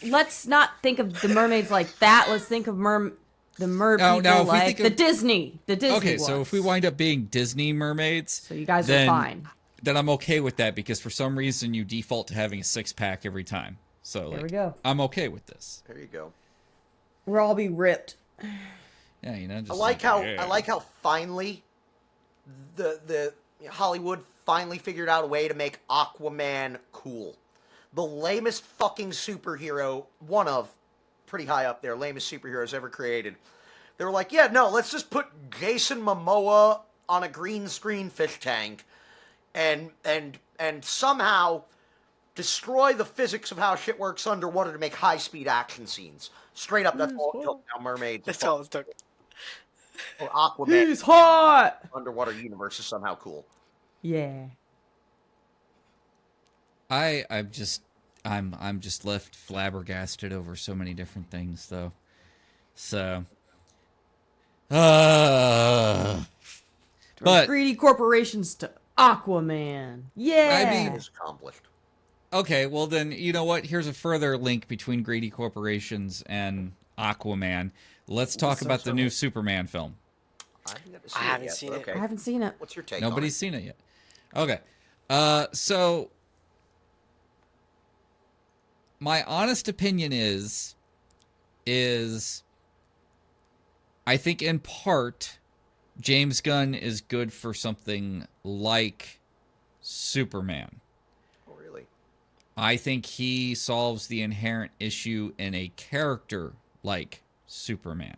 Let's not think of the mermaids like that. Let's think of the mer No, people no, if we like think the of- Disney okay, ones. so if we wind up being Disney mermaids, So you guys then, are fine. then I'm okay with that, because for some reason you default to having a 6-pack every time. So There like, we go. I'm okay with this. There you go. We'll all be ripped. Yeah, you know, just I yeah. like how finally the Hollywood finally figured out a way to make Aquaman cool. The lamest fucking superhero, one of pretty high up there, lamest superheroes ever created. They were like, yeah, no, let's just put Jason Momoa on a green screen fish tank and somehow destroy the physics of how shit works underwater to make high-speed action scenes. Straight up, that's all it took. Now mermaids That's all it took. or Aquaman He's hot! underwater universe is somehow cool. Yeah. I'm just left flabbergasted over so many different things, though. So, but Greedy corporations to Aquaman. Yeah. I mean- It is accomplished. okay, well then, you know what? Here's a further link between greedy corporations and Aquaman. Let's talk about the new Superman film. I haven't seen it. Okay. I haven't seen it. What's your take Nobody's seen it yet. Okay, so my honest opinion is I think in part James Gunn is good for something like Superman. on it? Oh, really? I think he solves the inherent issue in a character like Superman.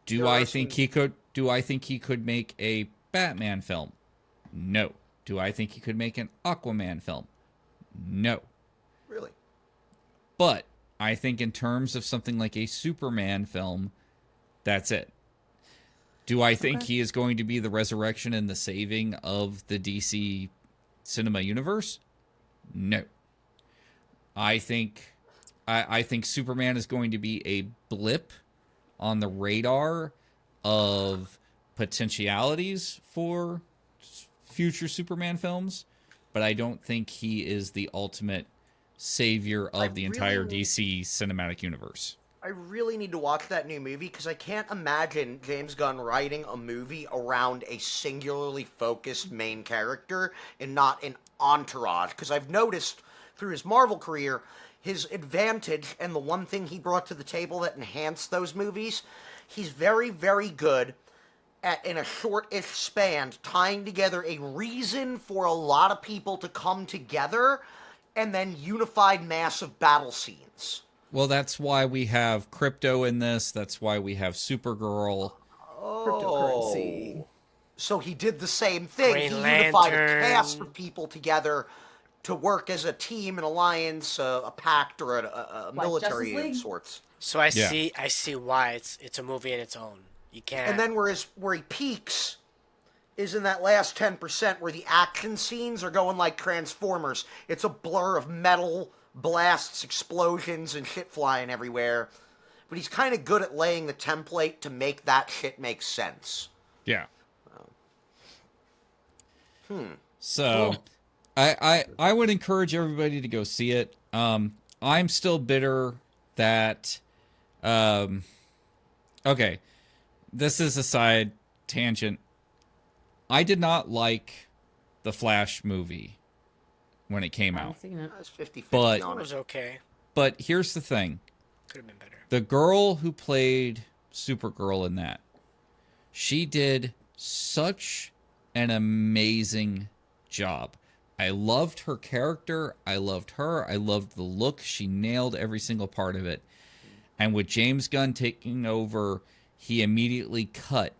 Do I think he could make a Batman film? No. Do I think he could make an Aquaman film? No. Really? But I think in terms of something like a Superman film, that's it. Do I think he is going to be the resurrection and the saving of the DC cinema universe? No. I think Superman is going to be a blip on the radar of potentialities for future Superman films, but I don't think he is the ultimate savior of the entire DC cinematic universe. I really need to watch that new movie because I can't imagine James Gunn writing a movie around a singularly focused main character and not an entourage. Because I've noticed through his Marvel career, his advantage and the one thing he brought to the table that enhanced those movies, he's very, very good at, in a short-ish span, tying together a reason for a lot of people to come together and then unified massive battle scenes. Well, that's why we have Crypto in this. That's why we have Supergirl. Cryptocurrency. So he did the same thing. Green He unified a Lantern. cast of people together to work as a team, an alliance, a pact, or a Like military Justice of League? sorts. So I Yeah. see why it's a movie in its own. You can't. And then where he peaks is in that last 10% where the action scenes are going like Transformers. It's a blur of metal, blasts, explosions, and shit flying everywhere. But he's kind of good at laying the template to make that shit make sense. Yeah. So, Cool. I would encourage everybody to go see it. I'm still bitter that, okay, this is a side tangent. I did not like the Flash movie when it came I out. haven't seen it. That's 50-50 But- It on was it. okay. But here's the thing. Could have been better. The girl who played Supergirl in that, she did such an amazing job. I loved her character. I loved her. I loved the look. She nailed every single part of it. And with James Gunn taking over, he immediately cut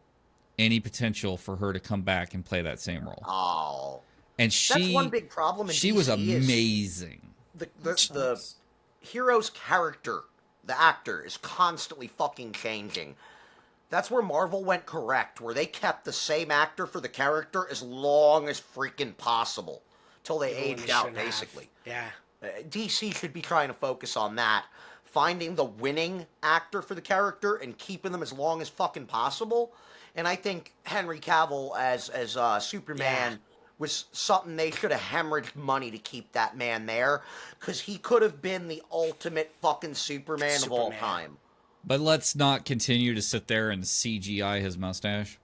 any potential for her to come back and play that same role. Oh. And That's one big problem in she was DC is amazing. the hero's character, the actor, is constantly fucking changing. That's where Marvel went correct, where they kept the same actor for the character as long as freaking possible. Till they Even when aged they out, shouldn't have. basically. Yeah. DC should be trying to focus on that. Finding the winning actor for the character and keeping them as long as fucking possible. And I think Henry Cavill as Superman was something they should have hemorrhaged money to keep that man there. Because he could have been the ultimate fucking Superman of all Superman. time. But let's not continue to sit there and CGI his mustache.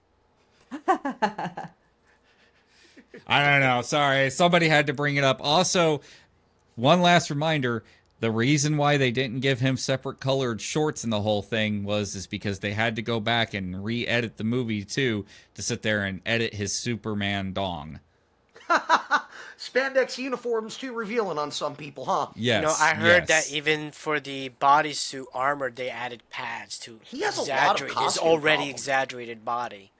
I don't know. Sorry. Somebody had to bring it up. Also, one last reminder. The reason why they didn't give him separate colored shorts in the whole thing is because they had to go back and re-edit the movie, too, to sit there and edit his Superman dong. Spandex uniforms too revealing on some people, huh? Yes. You know, I heard yes. that even for the bodysuit armor, they added pads to He has a lot of exaggerate his costume already problems. exaggerated body.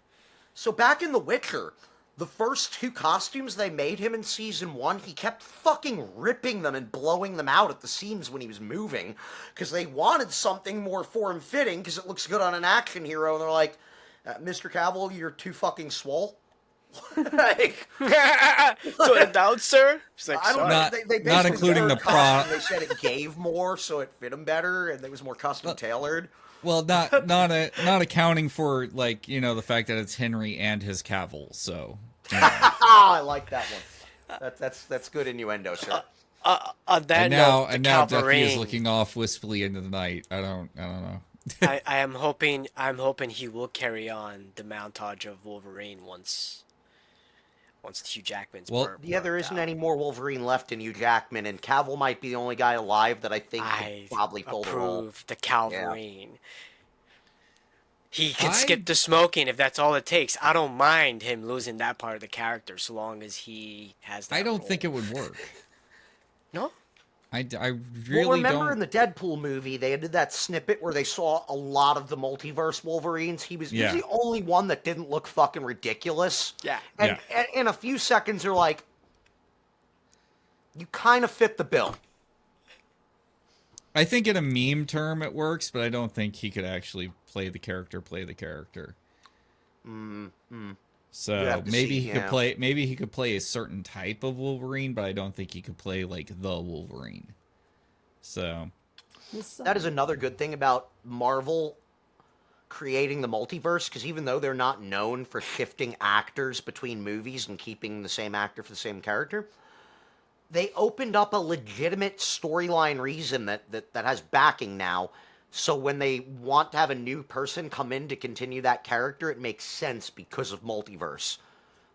So back in The Witcher, the first two costumes they made him in season 1, he kept fucking ripping them and blowing them out at the seams when he was moving, because they wanted something more form-fitting, because it looks good on an action hero, and they're like, Mr. Cavill, you're too fucking swole. Like, Tone it down, sir. It's like, I don't sorry. know. Not- They not basically including wore the costume, they said it gave more, so it fit him better, and it was more custom tailored. Well, not accounting for, like, you know, the fact that it's Henry and his Cavill, so... you know. I like that one. That's good innuendo, sir. On that and now, note, the and now Ducky is Calvarine, looking off wistfully into the night. I don't know. I'm hoping he will carry on the montage of Wolverine once Hugh Jackman's Yeah, there burnt isn't out. any more Wolverine left in Hugh Jackman, and Cavill might be the only guy alive that I think I could probably fill the role. approve the Calvarine. He can skip the smoking if that's all it takes. I don't mind him losing that part of the character so long as he has that I don't role. think it would work. No? I Well, really remember don't. in the Deadpool movie, they did that snippet where they saw a lot of the multiverse Wolverines. He was Yeah. the only one that didn't look fucking ridiculous. Yeah. And in a few seconds, they're like, you kind of fit the bill. I think in a meme term it works, but I don't think he could actually play the character. So You have to maybe see, he could yeah. play. Maybe he could play a certain type of Wolverine, but I don't think he could play like the Wolverine. So That is another good thing about Marvel creating the multiverse, because even though they're not known for shifting actors between movies and keeping the same actor for the same character, they opened up a legitimate storyline reason that has backing now. So when they want to have a new person come in to continue that character, it makes sense because of multiverse.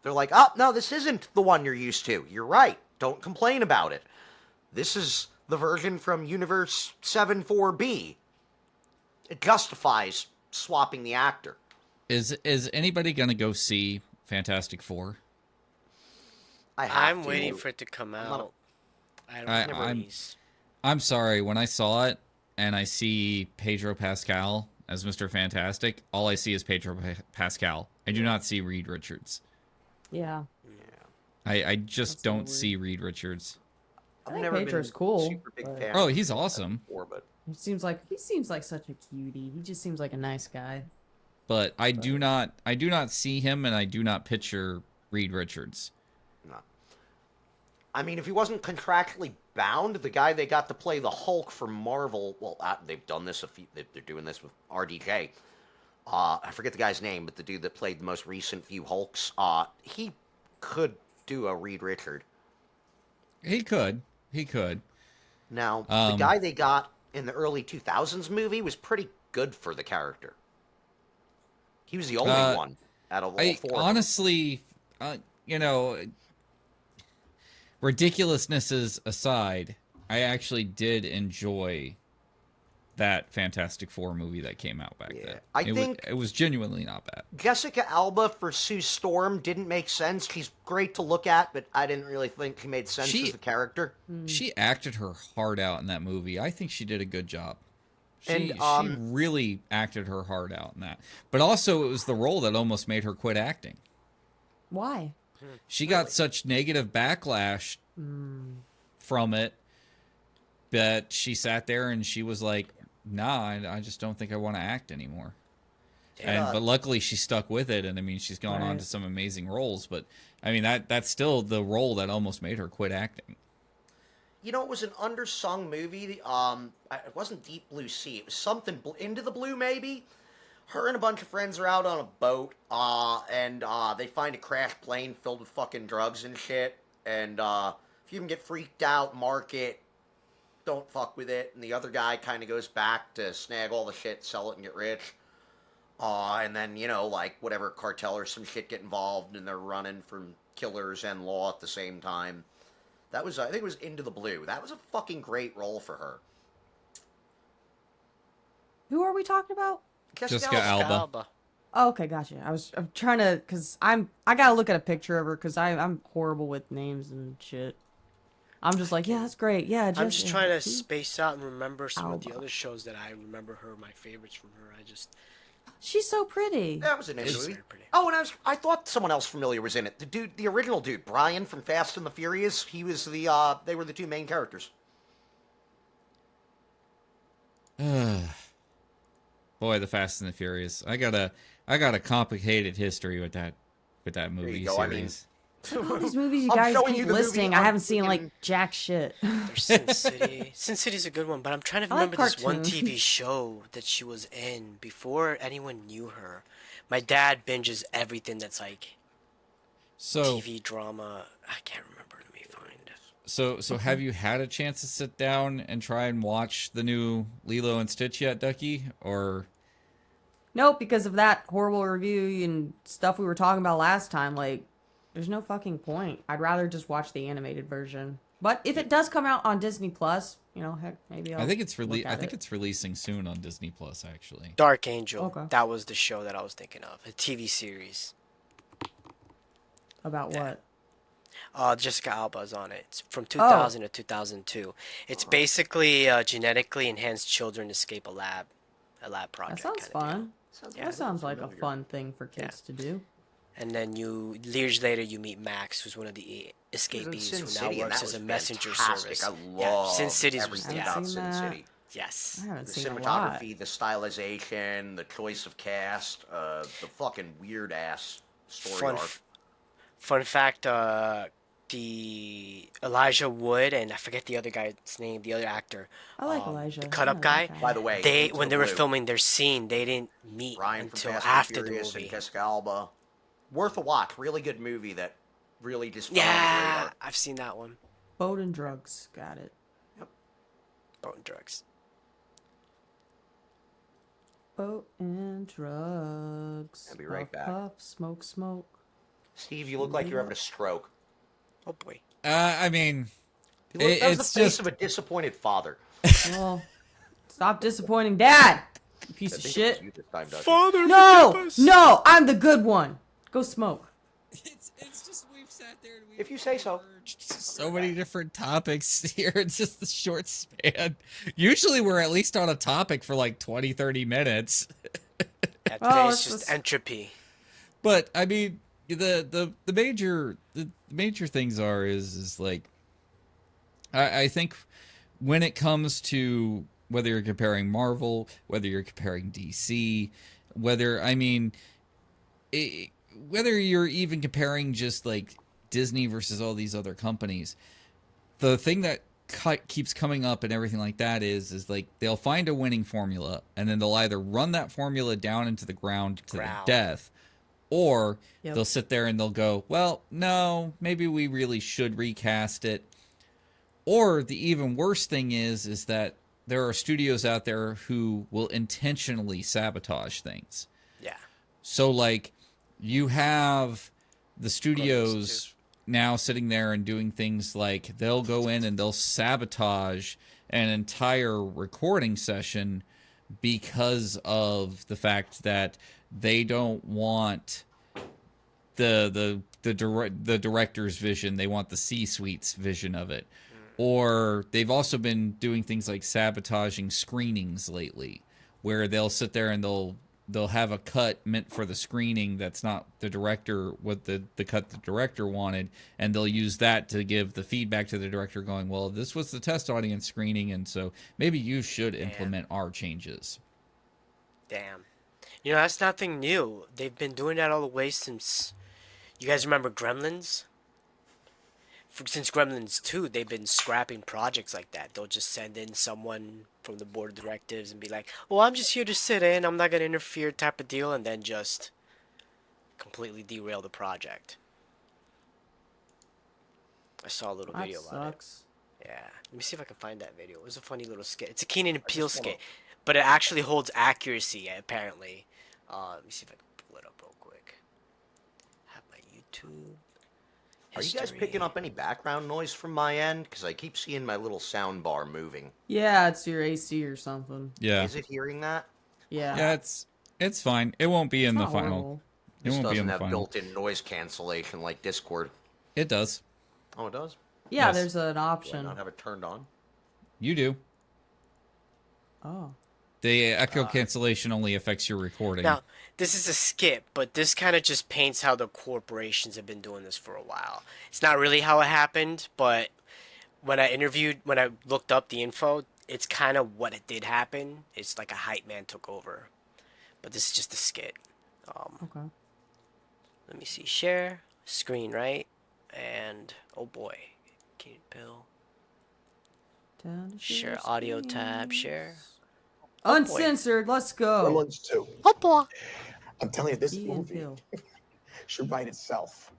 They're like, oh, no, this isn't the one you're used to. You're right. Don't complain about it. This is the version from Universe 7-4B. It justifies swapping the actor. is anybody gonna go see Fantastic Four? I'm waiting for it to come I'm not a- out. I don't know. I'm sorry, when I saw it and I see Pedro Pascal as Mr. Fantastic, all I see is Pedro Pascal. I do not see Reed Richards. Yeah. I just That's a little don't see Reed Richards. I think Pedro's cool. Super big but fan. Oh, he's awesome. But he seems like such a cutie. He just seems like a nice guy. But I do not see him, and I do not picture Reed Richards. no. I mean, if he wasn't contractually bound, the guy they got to play the Hulk for Marvel, well, they've done this they're doing this with RDJ. I forget the guy's name, but the dude that played the most recent few Hulks, he could do a Reed Richard. He could. Now, the guy they got in the early 2000s movie was pretty good for the character. He was the only one out of all four. Honestly, you know, ridiculousnesses aside, I actually did enjoy that Fantastic Four movie that came out back then. I think it was genuinely not bad. Jessica Alba for Sue Storm didn't make sense. She's great to look at, but I didn't really think she made sense as a character. She acted her heart out in that movie. I think she did a good job. She really acted her heart out in that. But also, it was the role that almost made her quit acting. Why? She got such negative backlash from it that she sat there and she was like, nah, I just don't think I want to act anymore. But luckily she stuck with it, and I mean, she's gone on to some amazing roles, but I mean, that's still the role that almost made her quit acting. You know, it was an undersung movie. It wasn't Deep Blue Sea. It was something Into the Blue, maybe. Her and a bunch of friends are out on a boat, and they find a crashed plane filled with fucking drugs and shit. And if you can get freaked out, mark it. Don't fuck with it. And the other guy kind of goes back to snag all the shit, sell it, and get rich. And then, you know, like, whatever cartel or some shit get involved, and they're running from killers and law at the same time. That was, I think it was Into the Blue. That was a fucking great role for her. Who are we talking about? Jessica Alba. Oh, okay, gotcha. I'm trying to, cause I gotta look at a picture of her, cause I'm horrible with names and shit. I'm just like, yeah, that's great. Yeah, I'm just trying to space out and remember some of the other shows that I remember her, my favorites from her. She's so pretty. That was an movie. Oh, and I thought someone else familiar was in it. The original dude, Brian from Fast and the Furious. He was they were the two main characters. Boy, the Fast and the Furious. I got a complicated history with that movie series. I mean, All these movies you guys keep listing, I haven't seen like jack shit. There's Sin City. Sin City's a good one, but I'm trying to remember this one TV show that she was in before anyone knew her. My dad binges everything that's like TV drama. I can't remember. Let me find it. So have you had a chance to sit down and try and watch the new Lilo and Stitch yet, Ducky? Or nope, because of that horrible review and stuff we were talking about last time. Like, there's no fucking point. I'd rather just watch the animated version. But if it does come out on Disney Plus, you know, heck, maybe I'll I think it's releasing soon on Disney Plus, actually. Dark Angel. Okay. That was the show that I was thinking of. A TV series. About what? Jessica Alba's on it. It's from 2000 to 2002. It's basically genetically enhanced children escape a lab project. That sounds fun. That sounds like a fun thing for kids to do. And then years later, you meet Max, who's one of the escapees who now works as a messenger service. I love Sin City's everything about Sin City. Yes. I haven't The seen a lot. cinematography, the stylization, the choice of cast, the fucking weird ass story arc. Fun fact: the Elijah Wood and I forget the other guy's name, the other actor. I like Elijah. The cut-up guy. By the way, When they were filming their scene, they didn't meet Ryan until from Fast after and the Furious movie. and Jessica Alba. Worth a watch. Really good movie that really just fell on the Yeah, radar. I've seen that one. Boat and drugs. Got it. Boat and drugs. Boat and drugs. I'll be right back. Puff, smoke, smoke. Steve, you look like you're having a stroke. Oh boy. I mean, That was the it's face just of a disappointed father. Well, stop disappointing Dad, you piece I of think it shit. was you this time, Doug. Father, No, I'm the good one. Go smoke. it's just we've sat there and If you say so. So many different topics here in just the short span. Usually we're at least on a topic for like 20, 30 minutes. Yeah, Well, today it's it's just just- entropy. But I mean, the major things is like, I think when it comes to whether you're comparing Marvel, whether you're comparing DC, whether whether you're even comparing just like Disney versus all these other companies, the thing that keeps coming up and everything like that is like they'll find a winning formula and then they'll either run that formula down into the ground to the death, or they'll sit there and they'll go, well, no, maybe we really should recast it. Or the even worse thing is that there are studios out there who will intentionally sabotage things. Yeah. So like you have the studios now sitting there and doing things like they'll go in and they'll sabotage an entire recording session because of the fact that they don't want the director's vision. They want the C-suite's vision of it. Or they've also been doing things like sabotaging screenings lately, where they'll sit there and they'll have a cut meant for the screening that's not the director, what the cut the director wanted, and they'll use that to give the feedback to the director going, well, this was the test audience screening, and so maybe you should implement our changes. Damn. You know, that's nothing new. They've been doing that all the way since... You guys remember Gremlins? Since Gremlins 2, they've been scrapping projects like that. They'll just send in someone from the board of directors and be like, well, I'm just here to sit in, I'm not going to interfere type of deal, and then just completely derail the project. I saw a little video about it. Yeah. Let me see if I can find that video. It was a funny little skit. It's a Keenan and Peele skit, but it actually holds accuracy, apparently. Let me see if I can pull it up real quick. I have my YouTube. Are you guys picking up any background noise from my end? Because I keep seeing my little sound bar moving. Yeah, it's your AC or something. Yeah. Is it hearing that? Yeah. Yeah, it's fine. It won't be in the final. Horrible. It This won't be in doesn't the have final. built-in noise cancellation like Discord. It does. Oh, it does? Yeah, Yes. there's an Do I option. not have it turned on? You do. Oh. The echo cancellation only affects your recording. Now, this is a skit, but this kind of just paints how the corporations have been doing this for a while. It's not really how it happened, but when I looked up the info, it's kind of what it did happen. It's like a hype man took over. But this is just a skit. Okay. Let me see. Share. Screen, right? And, oh boy. Kate Bill. Share audio tab. Share. Uncensored. Let's go. Gremlins 2. Oh boy. I'm telling you, this Ian movie Peele. should write itself.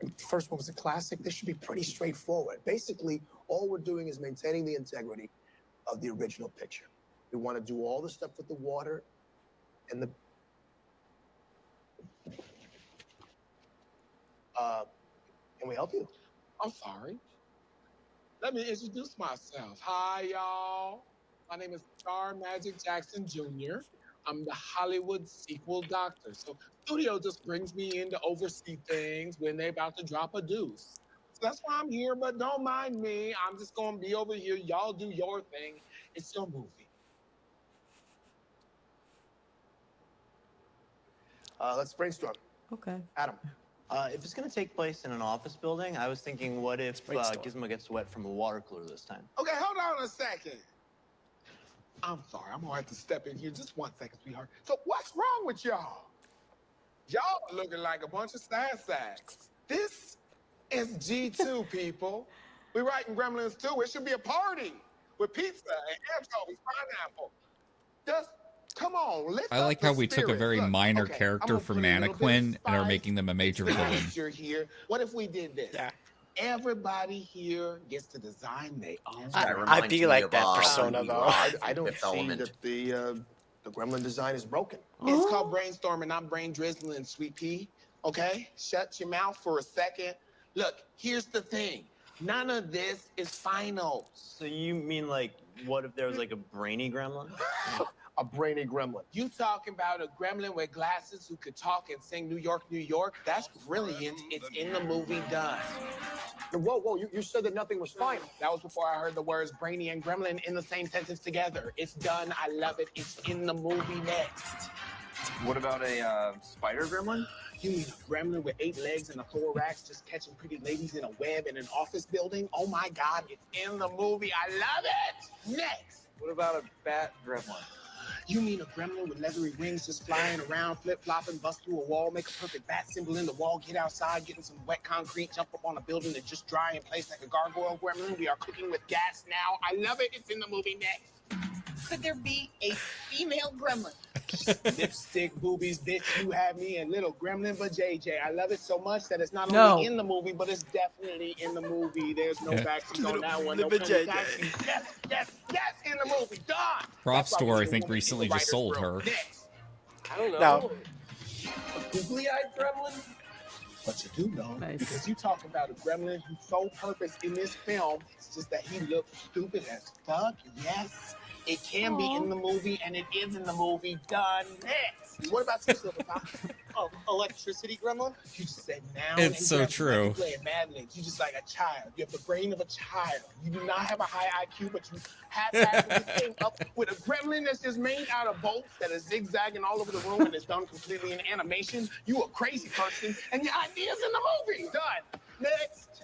The first one was a classic. This should be pretty straightforward. Basically, all we're doing is maintaining the integrity of the original picture. We want to do all the stuff with the water and the... can we help you? I'm sorry. Let me introduce myself. Hi, y'all. My name is Star Magic Jackson Jr. I'm the Hollywood sequel doctor. So studio just brings me in to oversee things when they about to drop a deuce. So that's why I'm here, but don't mind me. I'm just going to be over here. Y'all do your thing. It's your movie. Let's brainstorm. Okay. Adam. If it's going to take place in an office building, I was thinking, what if Gizmo gets wet from a water cooler this time? Okay, hold on a second. I'm sorry. I'm going to have to step in here just 1 second, sweetheart. So what's wrong with y'all? Y'all are looking like a bunch of sad sacks. This is G2, people. We're writing Gremlins 2. It should be a party with pizza and anchovies, pineapple. Just come on, lift I up like the how we took a spirit. very Look, minor okay, I'm character gonna from put a little bit of Mannequin and are spice making them a major into the villain. picture here. What if we did this? Yeah. Everybody here gets to design their own. I'd be like that persona, though. I don't Fifth see Element. that the gremlin design is broken. It's called Brainstorm, and I'm brain drizzling, sweet pea. Okay? Shut your mouth for a second. Look, here's the thing. None of this is final. So you mean like, what if there was like a brainy gremlin? a brainy gremlin. You talking about a gremlin with glasses who could talk and sing New York, New York? That's brilliant. It's in the movie done. Whoa, you said that nothing was final. That was before I heard the words brainy and gremlin in the same sentence together. It's done. I love it. It's in the movie next. What about a spider gremlin? You mean a gremlin with 8 legs and a thorax just catching pretty ladies in a web in an office building? Oh my God, it's in the movie. I love it. Next. What about a bat gremlin? You mean a gremlin with leathery wings just flying around, flip-flopping, bust through a wall, make a perfect bat symbol in the wall, get outside, get in some wet concrete, jump up on a building and just dry in place like a gargoyle gremlin? We are cooking with gas now. I love it. It's in the movie next. Could there be a female gremlin? Lipstick, boobies, bitch, you have me a little gremlin for JJ. I love it so much that it's not only in the movie, but it's definitely in the movie. There's no backseat on that one. No JJ. Yes, in the movie. Done. Prop Store, I think, recently just sold her. Next. I don't know. No. A googly-eyed gremlin? But you do know, because you talk about a gremlin whose sole purpose in this film is just that he looks stupid as fuck. Yes, it can be in the movie, and it is in the movie. Done. Next. What about you, Silver Top? Oh, electricity gremlin? You just said now. It's so true. You playing Mad Libs. You just like a child. You have the brain of a child. You do not have a high IQ, but you have that thing up with a gremlin that's just made out of bolts that is zigzagging all over the room and is done completely in animation. You a crazy person, and your idea's in the movie. Done. Next.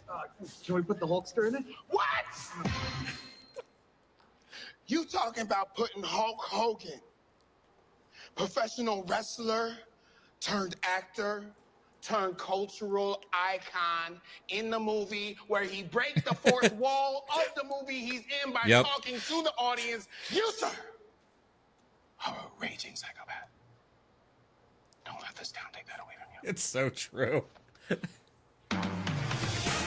Can we put the Hulkster in it? What? You talking about putting Hulk Hogan, professional wrestler, turned actor, turned cultural icon, in the movie where he breaks the fourth wall of the movie he's in by talking to the audience. You, sir, are a raging psychopath. Don't let this town take that away from you. It's so true.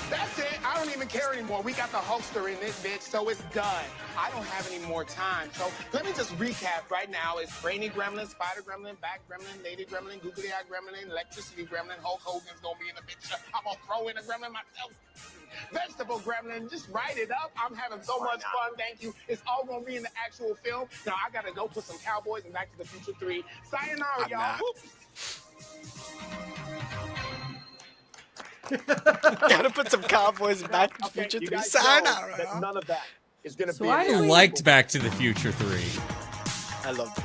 That's it. I don't even care anymore. We got the Hulkster in this bitch, so it's done. I don't have any more time. So let me just recap right now. It's Brainy Gremlin, Spider Gremlin, Bat Gremlin, Lady Gremlin, Googly Eye Gremlin, Electricity Gremlin, Hulk Hogan's gonna be in the picture. I'm gonna throw in a gremlin myself. Vegetable Gremlin, just write it up. I'm having so much fun, thank you. It's all gonna be in the actual film. Now I gotta go put some Cowboys and Back to the Future 3. Sayonara, y'all. Gotta put some Cowboys in Back to the Future 3. Sayonara. That none of that is going to be. I liked Back to the Future 3. I loved it.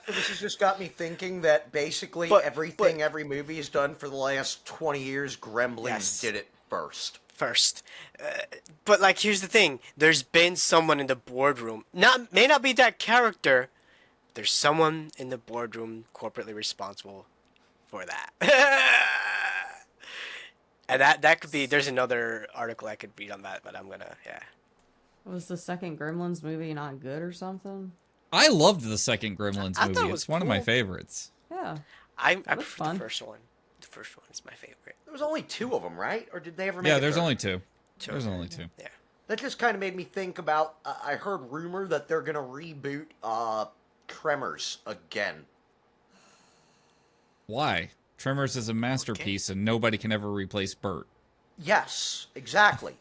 So this has just got me thinking that basically every movie has done for the last 20 years, Gremlins did it first. But like, here's the thing: there's been someone in the boardroom. May not be that character. There's someone in the boardroom corporately responsible for that. And that could be. There's another article I could read on that, but I'm gonna Was the second Gremlins movie not good or something? I loved the second Gremlins I thought movie. it was It's one of my favorites. Yeah. I prefer the first one. The first one is my favorite. There was only 2 of them, right? Or did they ever make Yeah, a there's third? only 2. There's only 2. Yeah. That just kind of made me think about, I heard rumor that they're going to reboot Tremors again. Why? Tremors is a masterpiece, and nobody can ever replace Bert. Yes, exactly.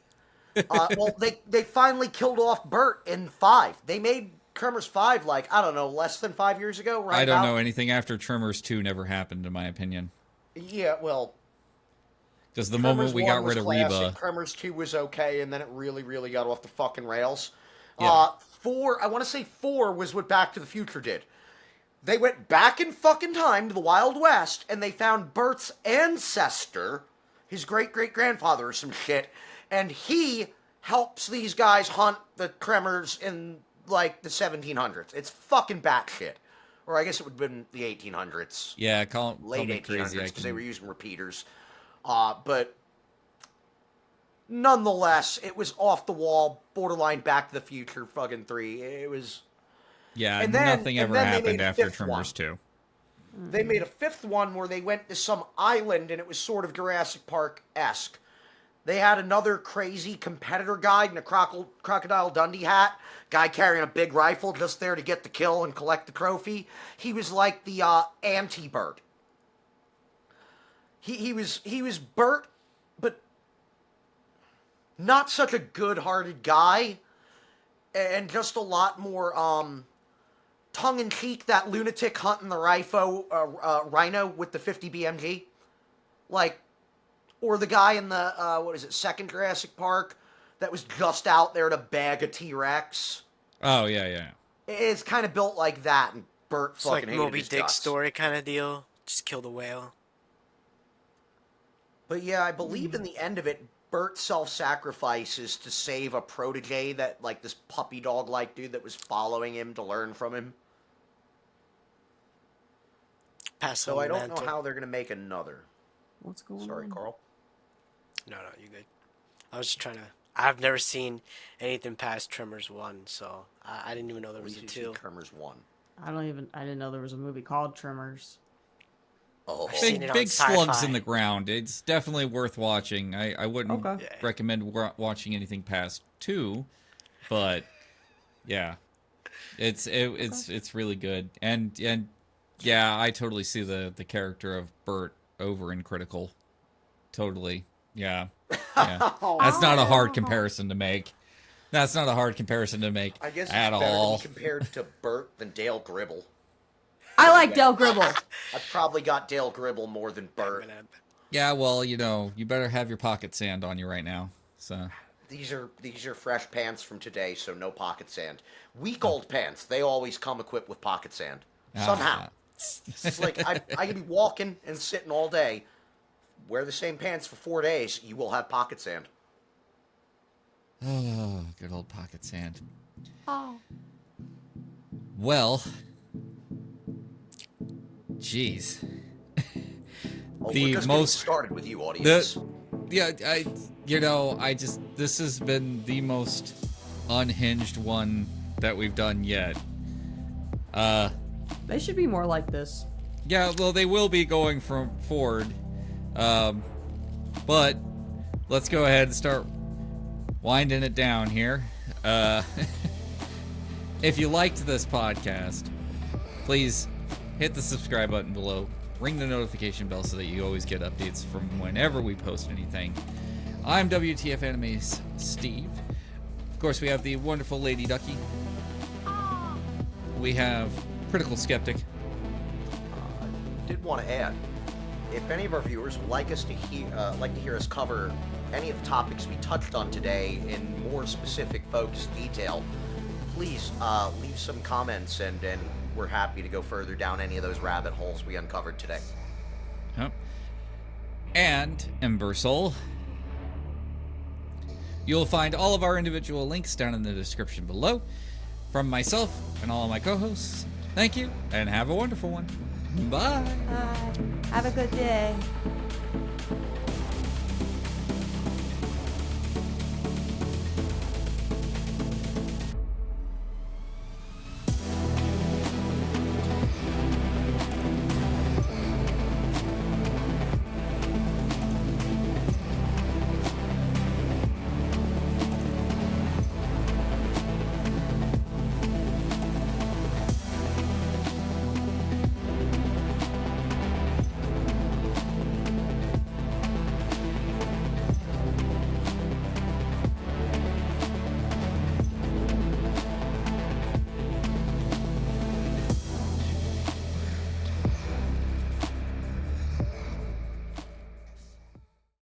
Well, they finally killed off Bert in 5. They made Tremors 5, like, I don't know, less than 5 years ago, right? I don't know. Anything after Tremors 2 never happened, in my opinion. Yeah, well... Because the moment we got rid of Reba... Tremors 2 was okay, and then it really, really got off the fucking rails. Yeah. 4, I want to say 4 was what Back to the Future did. They went back in fucking time to the Wild West, and they found Bert's ancestor, his great-great-grandfather or some shit, and he helps these guys hunt the Tremors in, like, the 1700s. It's fucking batshit. Or I guess it would have been the 1800s. Yeah, late me 1800s, crazy. because they were using repeaters. But nonetheless, it was off the wall, borderline Back to the Future fucking 3. It was... Yeah, and then, nothing ever happened after 5th Tremors one. 2. They made a 5th one where they went to some island, and it was sort of Jurassic Park-esque. They had another crazy competitor guy in a Crocodile Dundee hat, guy carrying a big rifle just there to get the kill and collect the trophy. He was like the anti-Bert. He was Bert, but not such a good-hearted guy, and just a lot more tongue-in-cheek. That lunatic hunting the rhino with the 50 BMG, like, or the guy in the second Jurassic Park that was just out there to bag a T-Rex. Oh yeah. It's kind of built like that, and Bert It's fucking like hated Moby his Dick guts. story kind of deal. Just kill the whale. But yeah, I believe in the end of it, Bert self-sacrifices to save a protege that, like, this puppy dog-like dude that was following him to learn from him. Pass So on I the don't know mantle. how they're gonna make another. What's going Sorry, on? Carl. No, you good. I was just trying to. I've never seen anything past Tremors 1, so I didn't even know there was a 2. Tremors 1. I didn't know there was a movie called Tremors. Oh, I've seen Big it on big slugs Sci-Fi. in the ground. It's definitely worth watching. I wouldn't Okay. Yeah. recommend watching anything past 2, but yeah, it's really good. And yeah, I totally see the character of Bert over in Critical. Totally. Yeah. That's not a hard comparison to make. That's not a hard comparison to make I guess it's at better all. to be compared to Bert than Dale Gribble. I like Dale Gribble. I've probably got Dale Gribble more than Bert. Yeah, well, you better have your pocket sand on you right now. So These are fresh pants from today, so no pocket sand. Week old pants, they always come equipped with pocket sand. Somehow. It's like I can be walking and sitting all day, wear the same pants for 4 days, you will have pocket sand. Oh, good old pocket sand. Oh. Well, jeez. Oh, The we're just most- getting started with you, audience. This has been the most unhinged one that we've done yet. They should be more like this. Yeah, well, they will be going forward. But let's go ahead and start winding it down here. If you liked this podcast, please hit the subscribe button below. Ring the notification bell so that you always get updates from whenever we post anything. I'm WTFAnimeINC Steve. Of course, we have the wonderful Ladyducky. We have KriticalSkeptic. Did want to add, if any of our viewers would like us to hear us cover any of the topics we touched on today in more specific, focused detail, please leave some comments, and we're happy to go further down any of those rabbit holes we uncovered today. Yep. And EmberSoul. You'll find all of our individual links down in the description below. From myself and all of my co-hosts, thank you, and have a wonderful one. Bye. Have a good day.